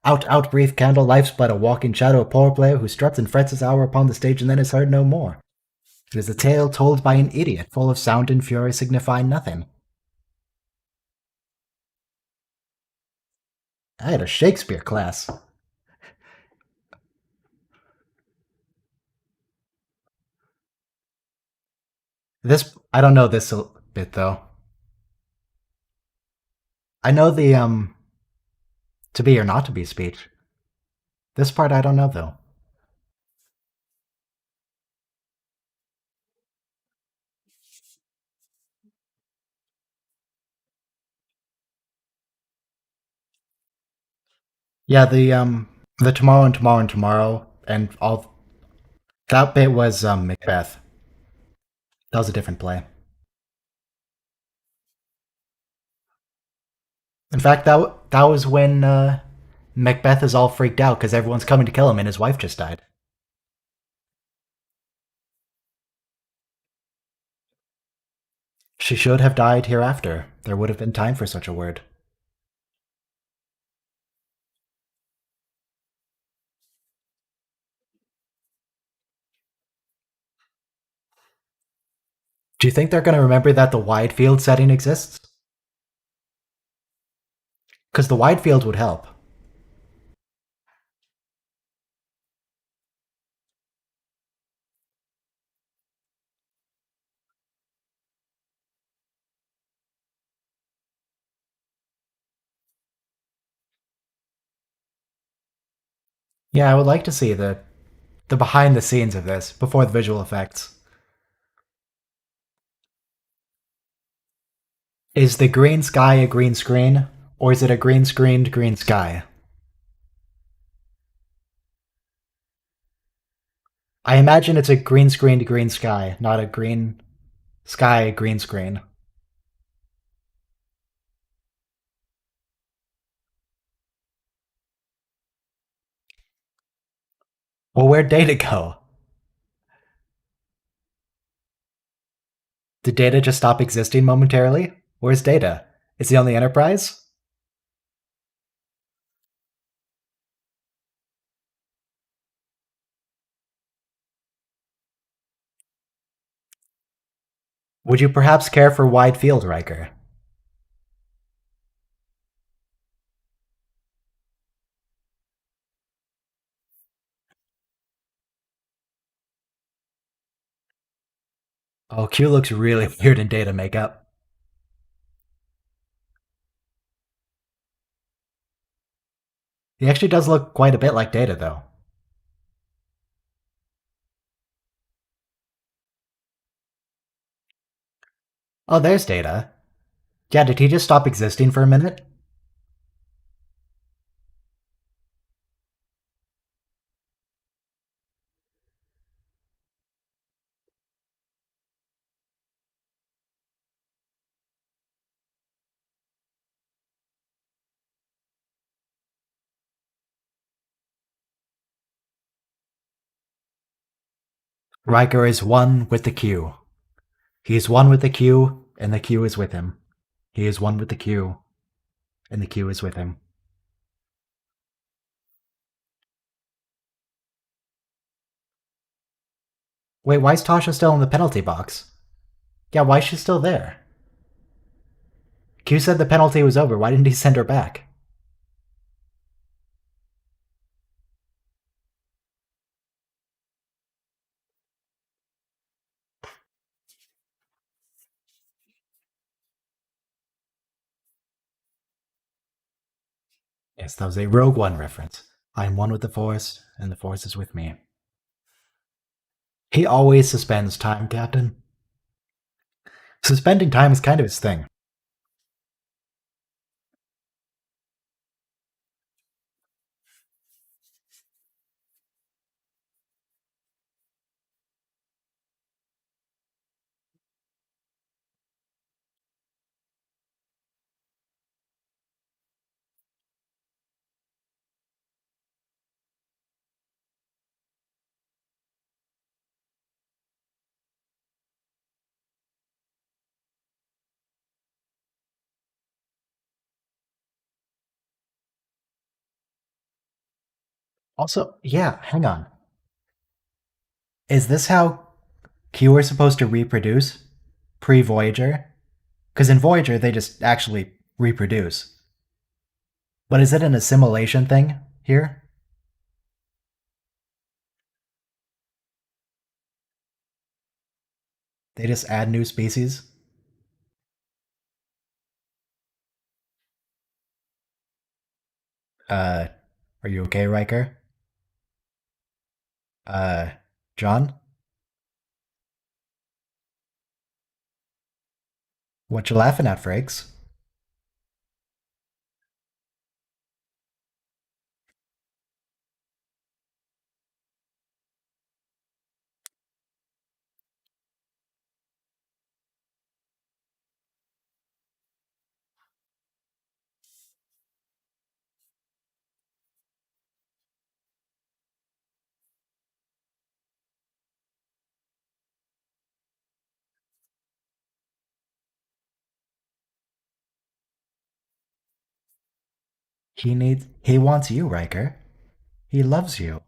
Out, out, brief candle, life's but a walking shadow, a poor player who struts and frets his hour upon the stage and then is heard no more. It is a tale told by an idiot, full of sound and fury, signifying nothing. I had a Shakespeare class. This I don't know this bit though. I know the to be or not to be speech. This part I don't know though. Yeah, the tomorrow and tomorrow and tomorrow and all that bit was Macbeth. That was a different play. In fact, that was when Macbeth is all freaked out because everyone's coming to kill him and his wife just died. She should have died hereafter. There would have been time for such a word. Do you think they're going to remember that the wide field setting exists? Because the wide field would help. Yeah, I would like to see the behind the scenes of this before the visual effects. Is the green sky a green screen, or is it a green screened green sky? I imagine it's a green screened green sky, not a green sky green screen. Well, where'd Data go? Did Data just stop existing momentarily? Where's Data? Is he on the Enterprise? Would you perhaps care for Wide Field, Riker? Oh, Q looks really weird in Data makeup. He actually does look quite a bit like Data, though. Oh, there's Data. Yeah, did he just stop existing for a minute? Riker is one with the Q. He's one with the Q, and the Q is with him. He is one with the Q, and the Q is with him. Wait, why is Tasha still in the penalty box? Yeah, why is she still there? Q said the penalty was over. Why didn't he send her back? Yes, that was a Rogue One reference. I am one with the Force, and the Force is with me. He always suspends time, Captain. Suspending time is kind of his thing. Also, yeah, hang on. Is this how Q are supposed to reproduce pre Voyager? Because in Voyager, they just actually reproduce. But is it an assimilation thing here? They just add new species? Uh, are you okay, Riker? Uh, John? What you laughing at, Frakes? He wants you, Riker. He loves you.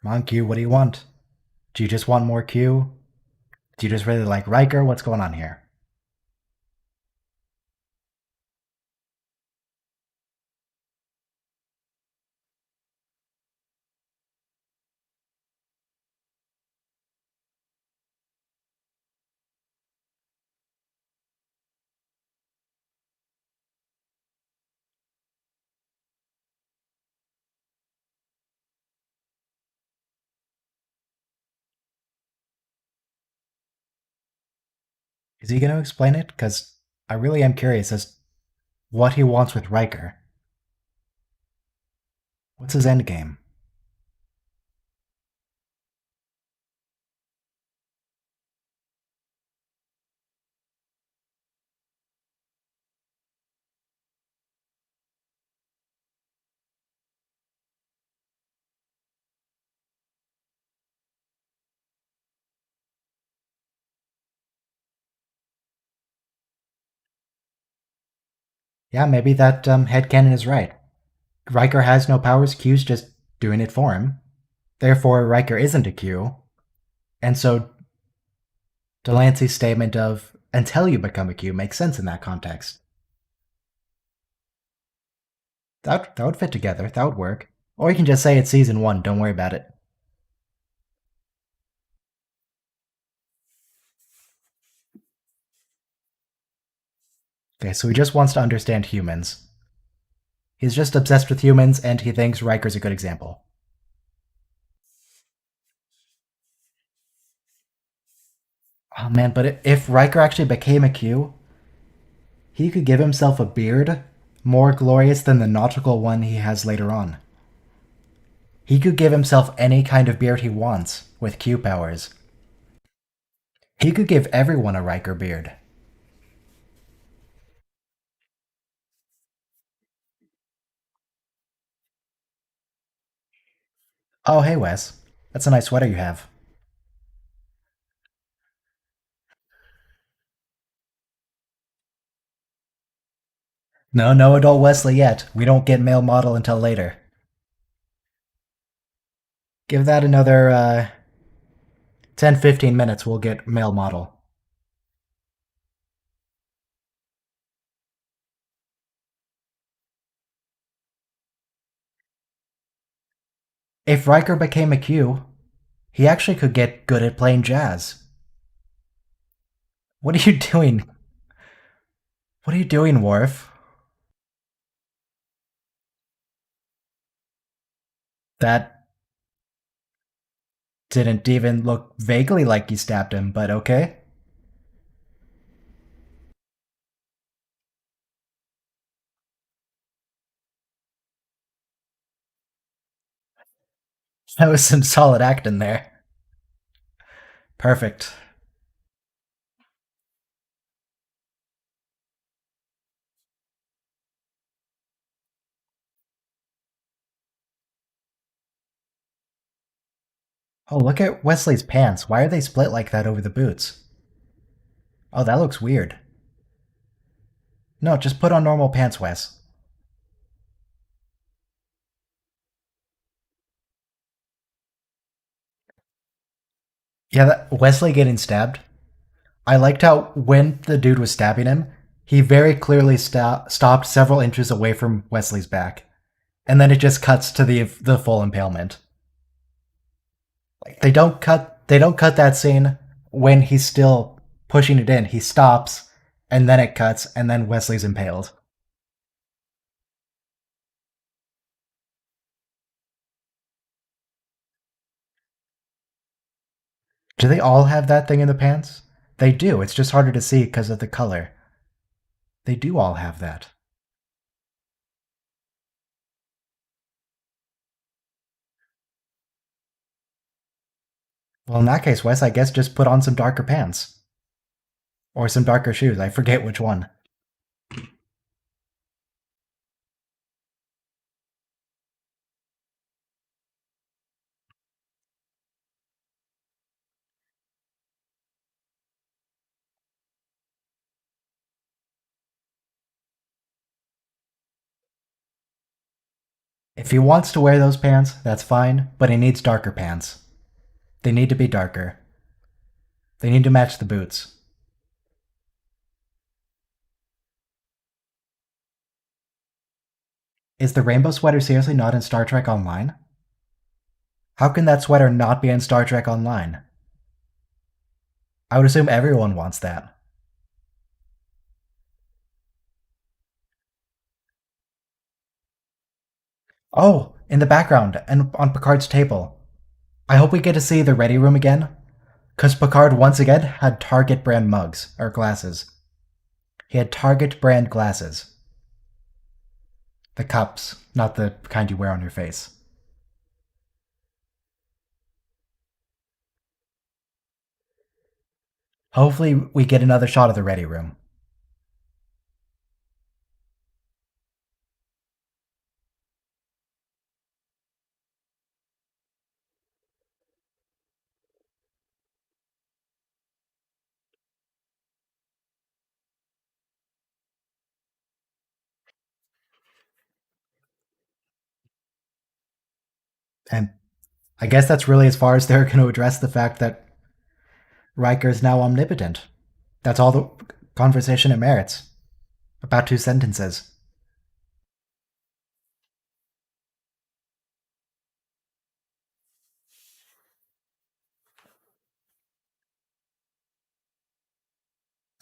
Come on, Q, what do you want? Do you just want more Q? Do you just really like Riker? What's going on here? Is he going to explain it? Because I really am curious as what he wants with Riker. What's his end game? Yeah, maybe that headcanon is right. Riker has no powers, Q's just doing it for him. Therefore, Riker isn't a Q. And so Delancey's statement of until you become a Q makes sense in that context. That would fit together. That would work. Or you can just say it's season 1. Don't worry about it. Okay, so he just wants to understand humans. He's just obsessed with humans, and he thinks Riker's a good example. Oh man, but if Riker actually became a Q, he could give himself a beard more glorious than the nautical one he has later on. He could give himself any kind of beard he wants with Q powers. He could give everyone a Riker beard. Oh, hey, Wes. That's a nice sweater you have. No adult Wesley yet. We don't get male model until later. Give that another 10-15 minutes, we'll get male model. If Riker became a Q, he actually could get good at playing jazz. What are you doing? What are you doing, Worf? That didn't even look vaguely like you stabbed him, but okay. That was some solid acting there. Perfect. Oh, look at Wesley's pants. Why are they split like that over the boots? Oh, that looks weird. No, just put on normal pants, Wes. Yeah, Wesley getting stabbed. I liked how when the dude was stabbing him, he very clearly stopped several inches away from Wesley's back, and then it just cuts to the full impalement. Like they don't cut that scene when he's still pushing it in. He stops, and then it cuts, and then Wesley's impaled. Do they all have that thing in the pants? They do. It's just harder to see because of the color. They do all have that. Well, in that case, Wes, I guess just put on some darker pants. Or some darker shoes. I forget which one. If he wants to wear those pants, that's fine, but he needs darker pants. They need to be darker. They need to match the boots. Is the rainbow sweater seriously not in Star Trek Online? How can that sweater not be in Star Trek Online? I would assume everyone wants that. Oh, in the background and on Picard's table. I hope we get to see the ready room again, because Picard once again had Target brand mugs, or glasses. He had Target brand glasses. The cups, not the kind you wear on your face. Hopefully, we get another shot of the ready room. And I guess that's really as far as they're going to address the fact that Riker is now omnipotent. That's all the conversation it merits. About 2 sentences.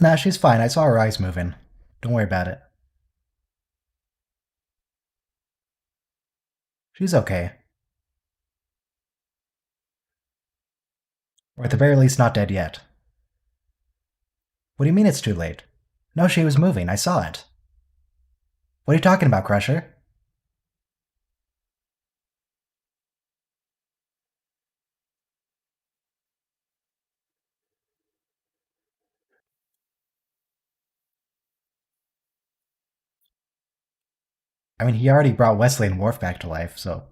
Nah, she's fine. I saw her eyes moving. Don't worry about it. She's okay. Or at the very least, not dead yet. What do you mean it's too late? No, she was moving. I saw it. What are you talking about, Crusher? I mean, he already brought Wesley and Worf back to life, so.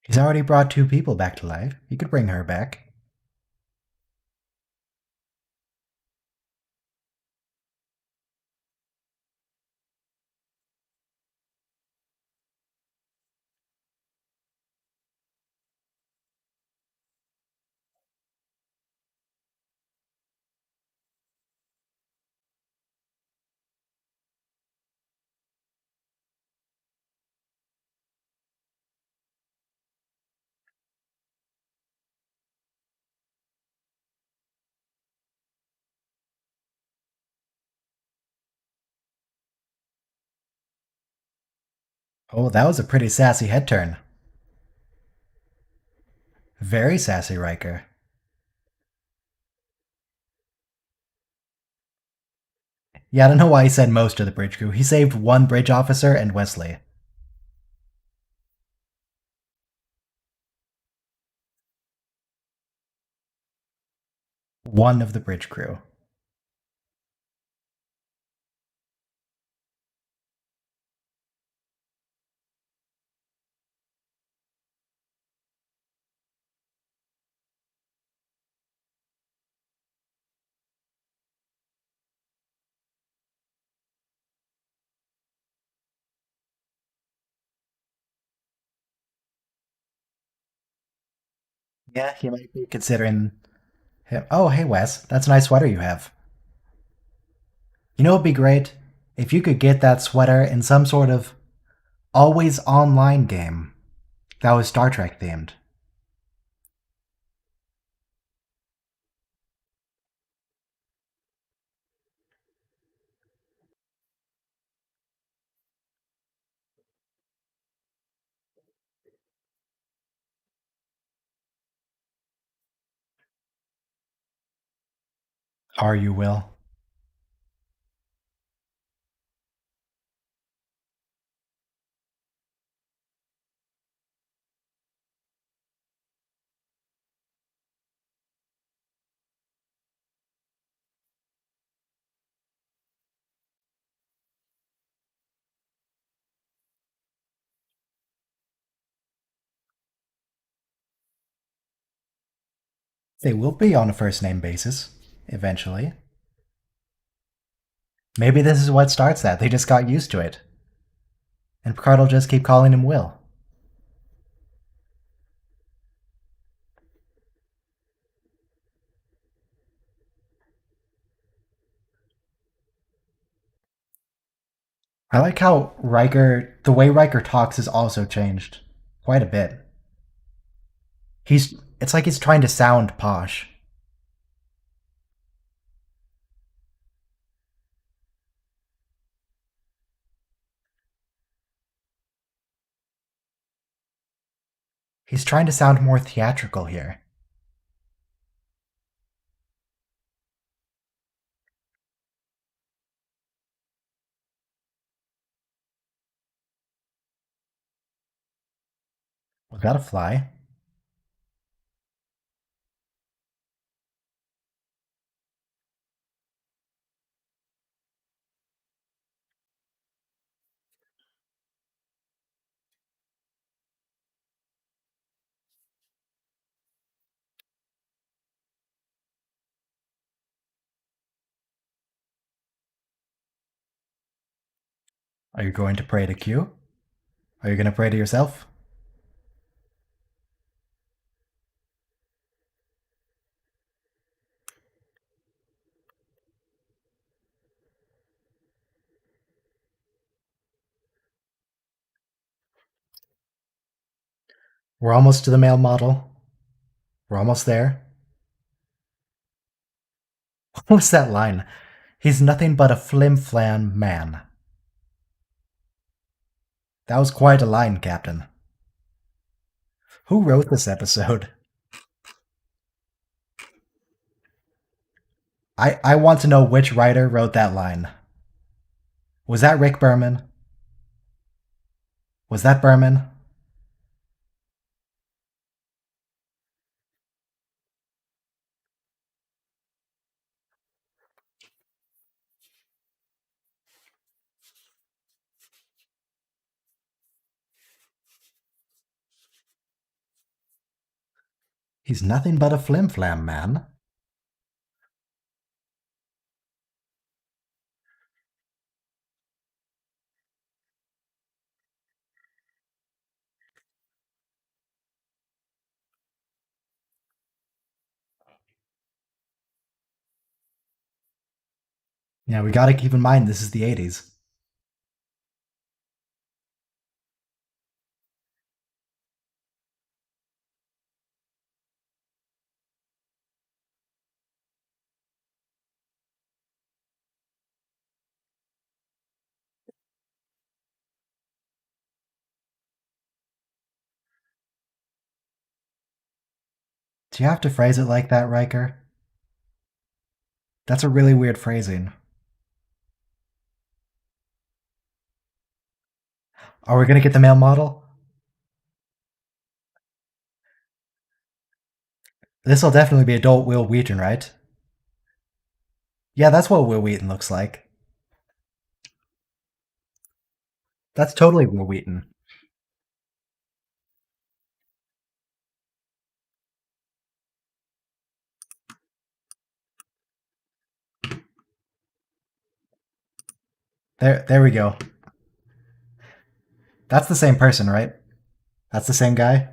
He's already brought two people back to life. He could bring her back. Oh, that was a pretty sassy head turn. Very sassy, Riker. Yeah, I don't know why he said most of the bridge crew. He saved one bridge officer and Wesley. One of the bridge crew. Yeah, he might be considering him. Oh, hey, Wes. That's a nice sweater you have. You know what would be great? If you could get that sweater in some sort of always online game that was Star Trek themed. Are you, Will? They will be on a first name basis, eventually. Maybe this is what starts that. They just got used to it. And Picard will just keep calling him Will. I like how the way Riker talks has also changed quite a bit. It's like he's trying to sound posh. He's trying to sound more theatrical here. We gotta fly. Are you going to pray to Q? Are you going to pray to yourself? We're almost to the male model. We're almost there. What was that line? He's nothing but a flim-flam man. That was quite a line, Captain. Who wrote this episode? I want to know which writer wrote that line. Was that Rick Berman? Was that Berman? He's nothing but a flim-flam man. Yeah, we gotta keep in mind this is the 80s. Do you have to phrase it like that, Riker? That's a really weird phrasing. Are we gonna get the male model? This'll definitely be adult Will Wheaton, right? Yeah, that's what Will Wheaton looks like. That's totally Will Wheaton. There we go. That's the same person, right? That's the same guy?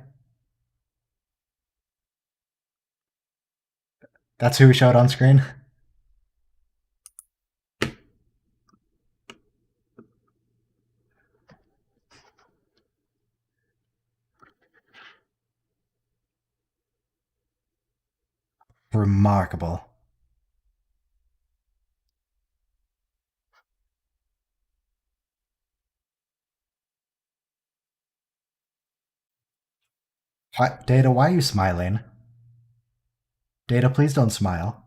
That's who we showed on screen? Remarkable. Data, why are you smiling? Data, please don't smile.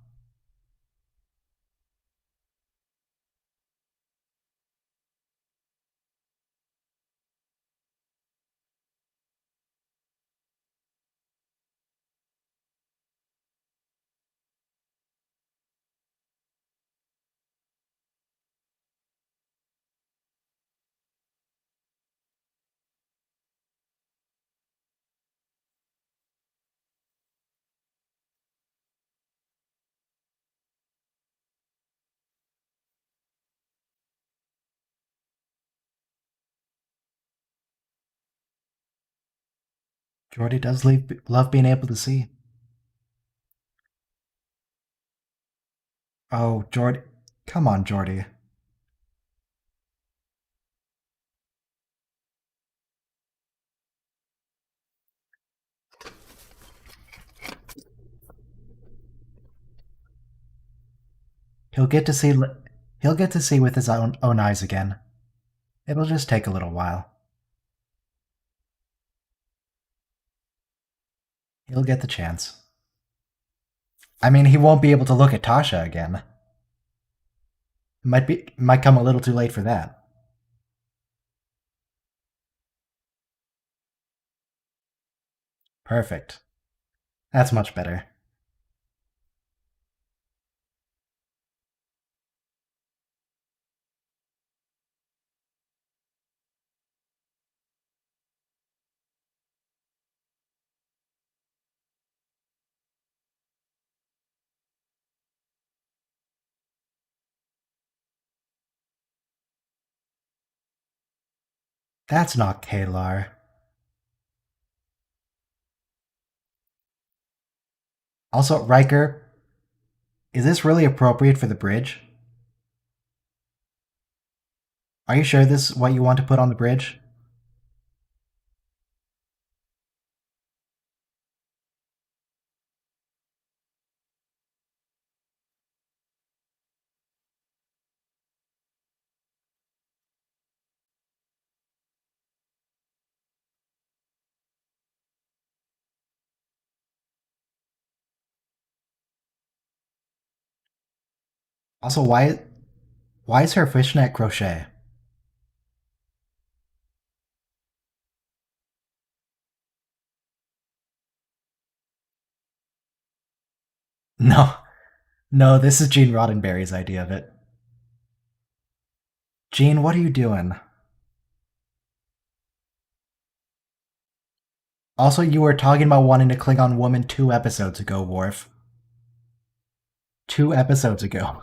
Geordi does love being able to see. Oh, Geordi. Come on, Geordi. He'll get to see. He'll get to see with his own eyes again. It'll just take a little while. He'll get the chance. I mean, he won't be able to look at Tasha again. Might come a little too late for that. Perfect. That's much better. That's not Kalar. Also, Riker, is this really appropriate for the bridge? Are you sure this is what you want to put on the bridge? Also, why is her fishnet crochet? No, no, this is Gene Roddenberry's idea of it. Gene, what are you doing? Also, you were talking about wanting to Klingon woman 2 episodes ago, Worf. 2 episodes ago.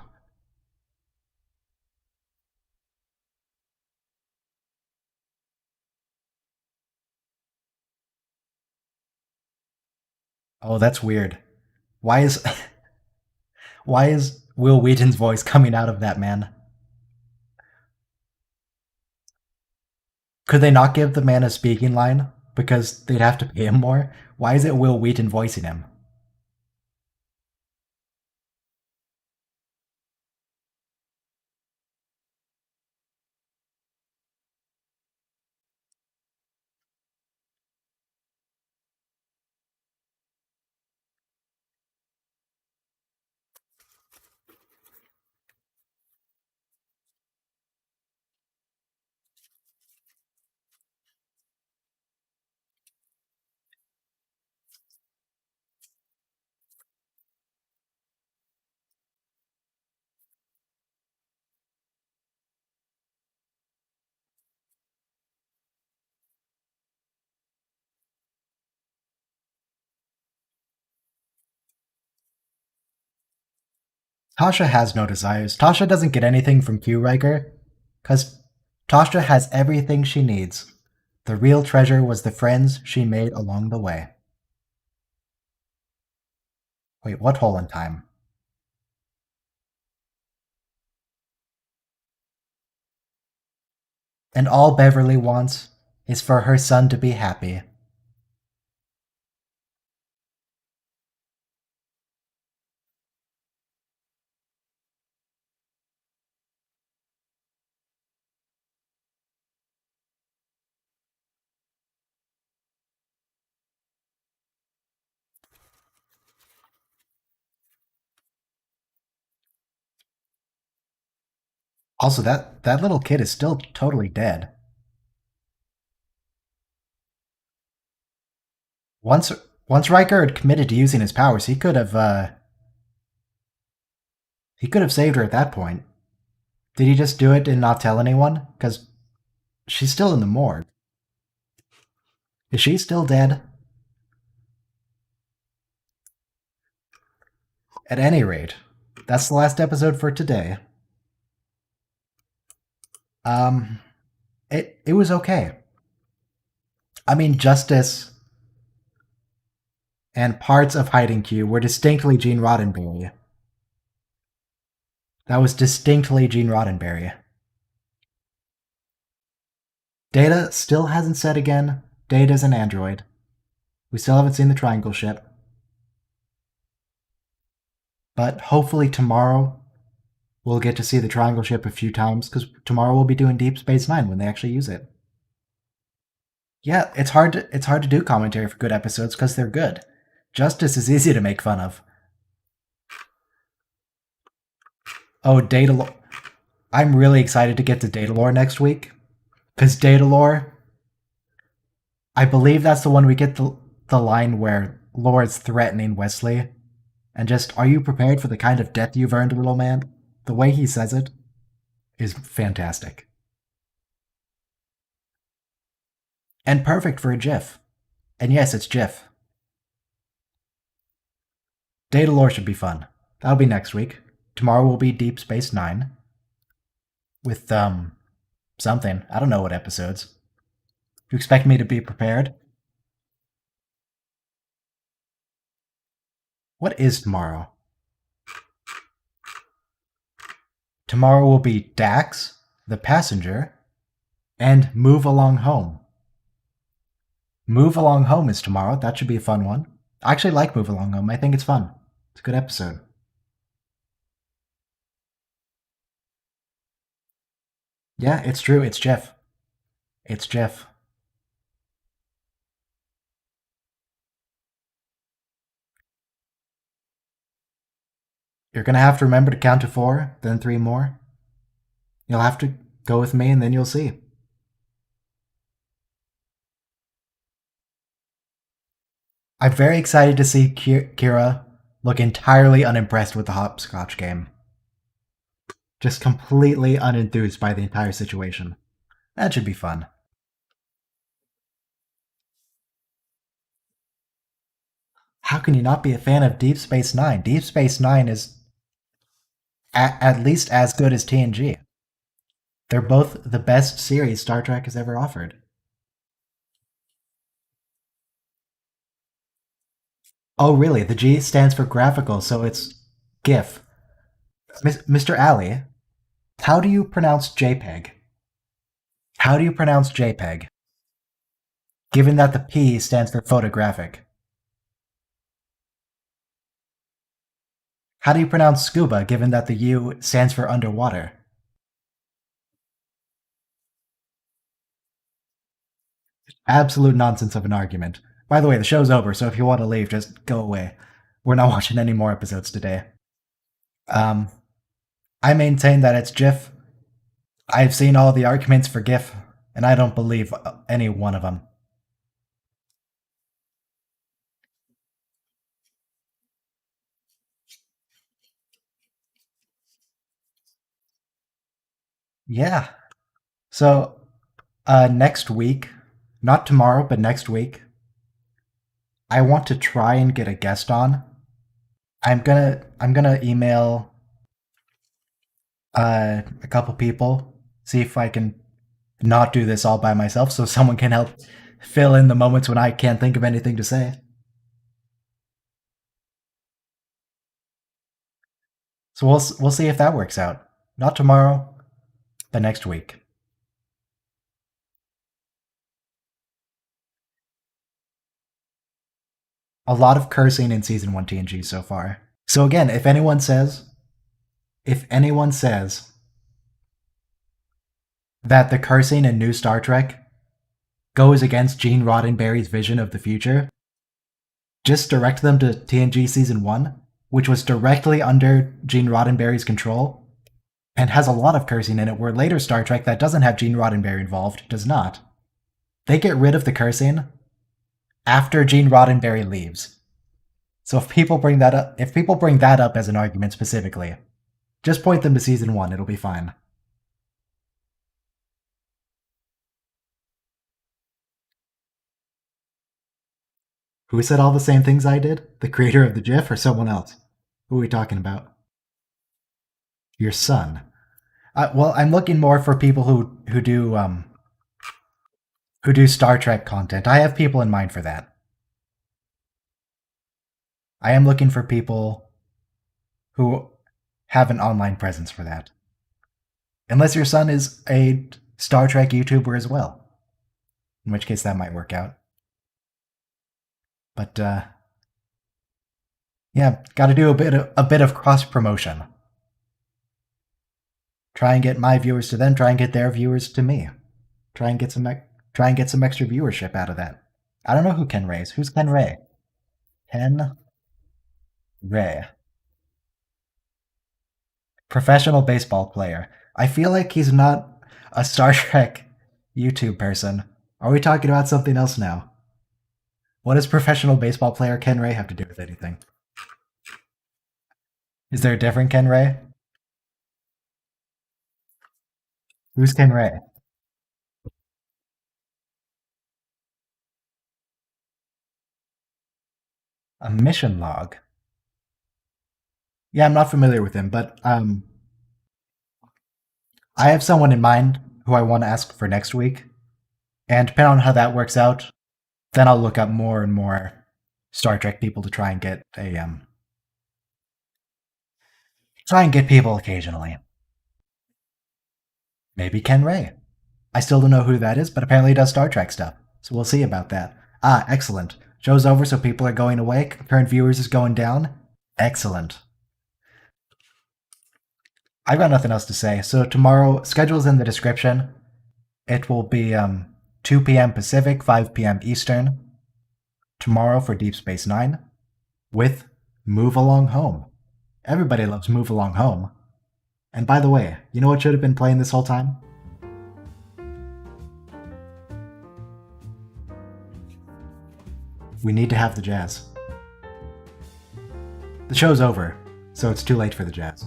Oh, that's weird. Why is why is Will Wheaton's voice coming out of that man? Could they not give the man a speaking line because they'd have to pay him more? Why is it Will Wheaton voicing him? Tasha has no desires. Tasha doesn't get anything from Q Riker because Tasha has everything she needs. The real treasure was the friends she made along the way. Wait, what hole in time? And all Beverly wants is for her son to be happy. Also, that little kid is still totally dead. Once once Riker had committed to using his powers, he could have saved her at that point. Did he just do it and not tell anyone? Because she's still in the morgue. Is she still dead? At any rate, that's the last episode for today. Um, it was okay. I mean, Justice and parts of Hiding Q were distinctly Gene Roddenberry. That was distinctly Gene Roddenberry. Data still hasn't said again. Data's an android. We still haven't seen the triangle ship. But hopefully tomorrow we'll get to see the triangle ship a few times, because tomorrow we'll be doing Deep Space Nine when they actually use it. Yeah, it's hard to do commentary for good episodes because they're good. Justice is easy to make fun of. Oh, Data. I'm really excited to get to Datalore next week. Because Datalore, I believe that's the one we get the line where Lore is threatening Wesley. And just, are you prepared for the kind of death you've earned, little man? The way he says it is fantastic. And perfect for a GIF. And yes, it's GIF. Datalore should be fun. That'll be next week. Tomorrow will be Deep Space Nine. With, something. I don't know what episodes. Do you expect me to be prepared? What is tomorrow? Tomorrow will be Dax, the passenger, and Move Along Home. Move Along Home is tomorrow. That should be a fun one. I actually like Move Along Home. I think it's fun. It's a good episode. Yeah, it's true. It's Jeff. It's Jeff. You're gonna have to remember to count to 4, then 3 more. You'll have to go with me, and then you'll see. I'm very excited to see Kira look entirely unimpressed with the hopscotch game. Just completely unenthused by the entire situation. That should be fun. How can you not be a fan of Deep Space Nine? Deep Space Nine is at least as good as TNG. They're both the best series Star Trek has ever offered. Oh, really? The G stands for graphical, so it's GIF. Mr. Ali, how do you pronounce JPEG? How do you pronounce JPEG? Given that the P stands for photographic. How do you pronounce scuba, given that the U stands for underwater? Absolute nonsense of an argument. By the way, the show's over, so if you want to leave, just go away. We're not watching any more episodes today. Um, I maintain that it's GIF. I've seen all the arguments for GIF, and I don't believe any one of them. Yeah. So, next week, not tomorrow, but next week, I want to try and get a guest on. I'm gonna email a couple people, see if I can not do this all by myself, so someone can help fill in the moments when I can't think of anything to say. So we'll see if that works out. Not tomorrow, but next week. A lot of cursing in season 1 TNG so far. So again, if anyone says that the cursing in new Star Trek goes against Gene Roddenberry's vision of the future, just direct them to TNG season 1, which was directly under Gene Roddenberry's control and has a lot of cursing in it, where later Star Trek that doesn't have Gene Roddenberry involved does not. They get rid of the cursing after Gene Roddenberry leaves. So if people bring that up as an argument specifically, just point them to season 1, it'll be fine. Who said all the same things I did? The creator of the GIF or someone else? Who are we talking about? Your son. Well, I'm looking more for people who do Star Trek content. I have people in mind for that. I am looking for people who have an online presence for that. Unless your son is a Star Trek YouTuber as well, in which case that might work out. But yeah, got to do a bit of cross promotion. Try and get my viewers to them. Try and get their viewers to me. Try and get some extra viewership out of that. I don't know who Ken Ray is. Who's Ken Ray? Ken Ray. Professional baseball player. I feel like he's not a Star Trek YouTube person. Are we talking about something else now? What does professional baseball player Ken Ray have to do with anything? Is there a different Ken Ray? Who's Ken Ray? A mission log. Yeah, I'm not familiar with him, but I have someone in mind who I want to ask for next week. And depending on how that works out, then I'll look up more and more Star Trek people to try and get people occasionally. Maybe Ken Ray. I still don't know who that is, but apparently he does Star Trek stuff. So we'll see about that. Ah, excellent. Show's over, so people are going away. Current viewers is going down. Excellent. I've got nothing else to say. So tomorrow, schedule's in the description. It will be 2 p.m. Pacific, 5 p.m. Eastern. Tomorrow for Deep Space Nine with Move Along Home. Everybody loves Move Along Home. And by the way, you know what should have been playing this whole time? We need to have the jazz. The show's over, so it's too late for the jazz.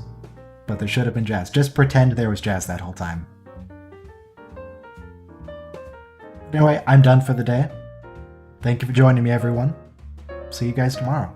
But there should have been jazz. Just pretend there was jazz that whole time. Anyway, I'm done for the day. Thank you for joining me, everyone. See you guys tomorrow.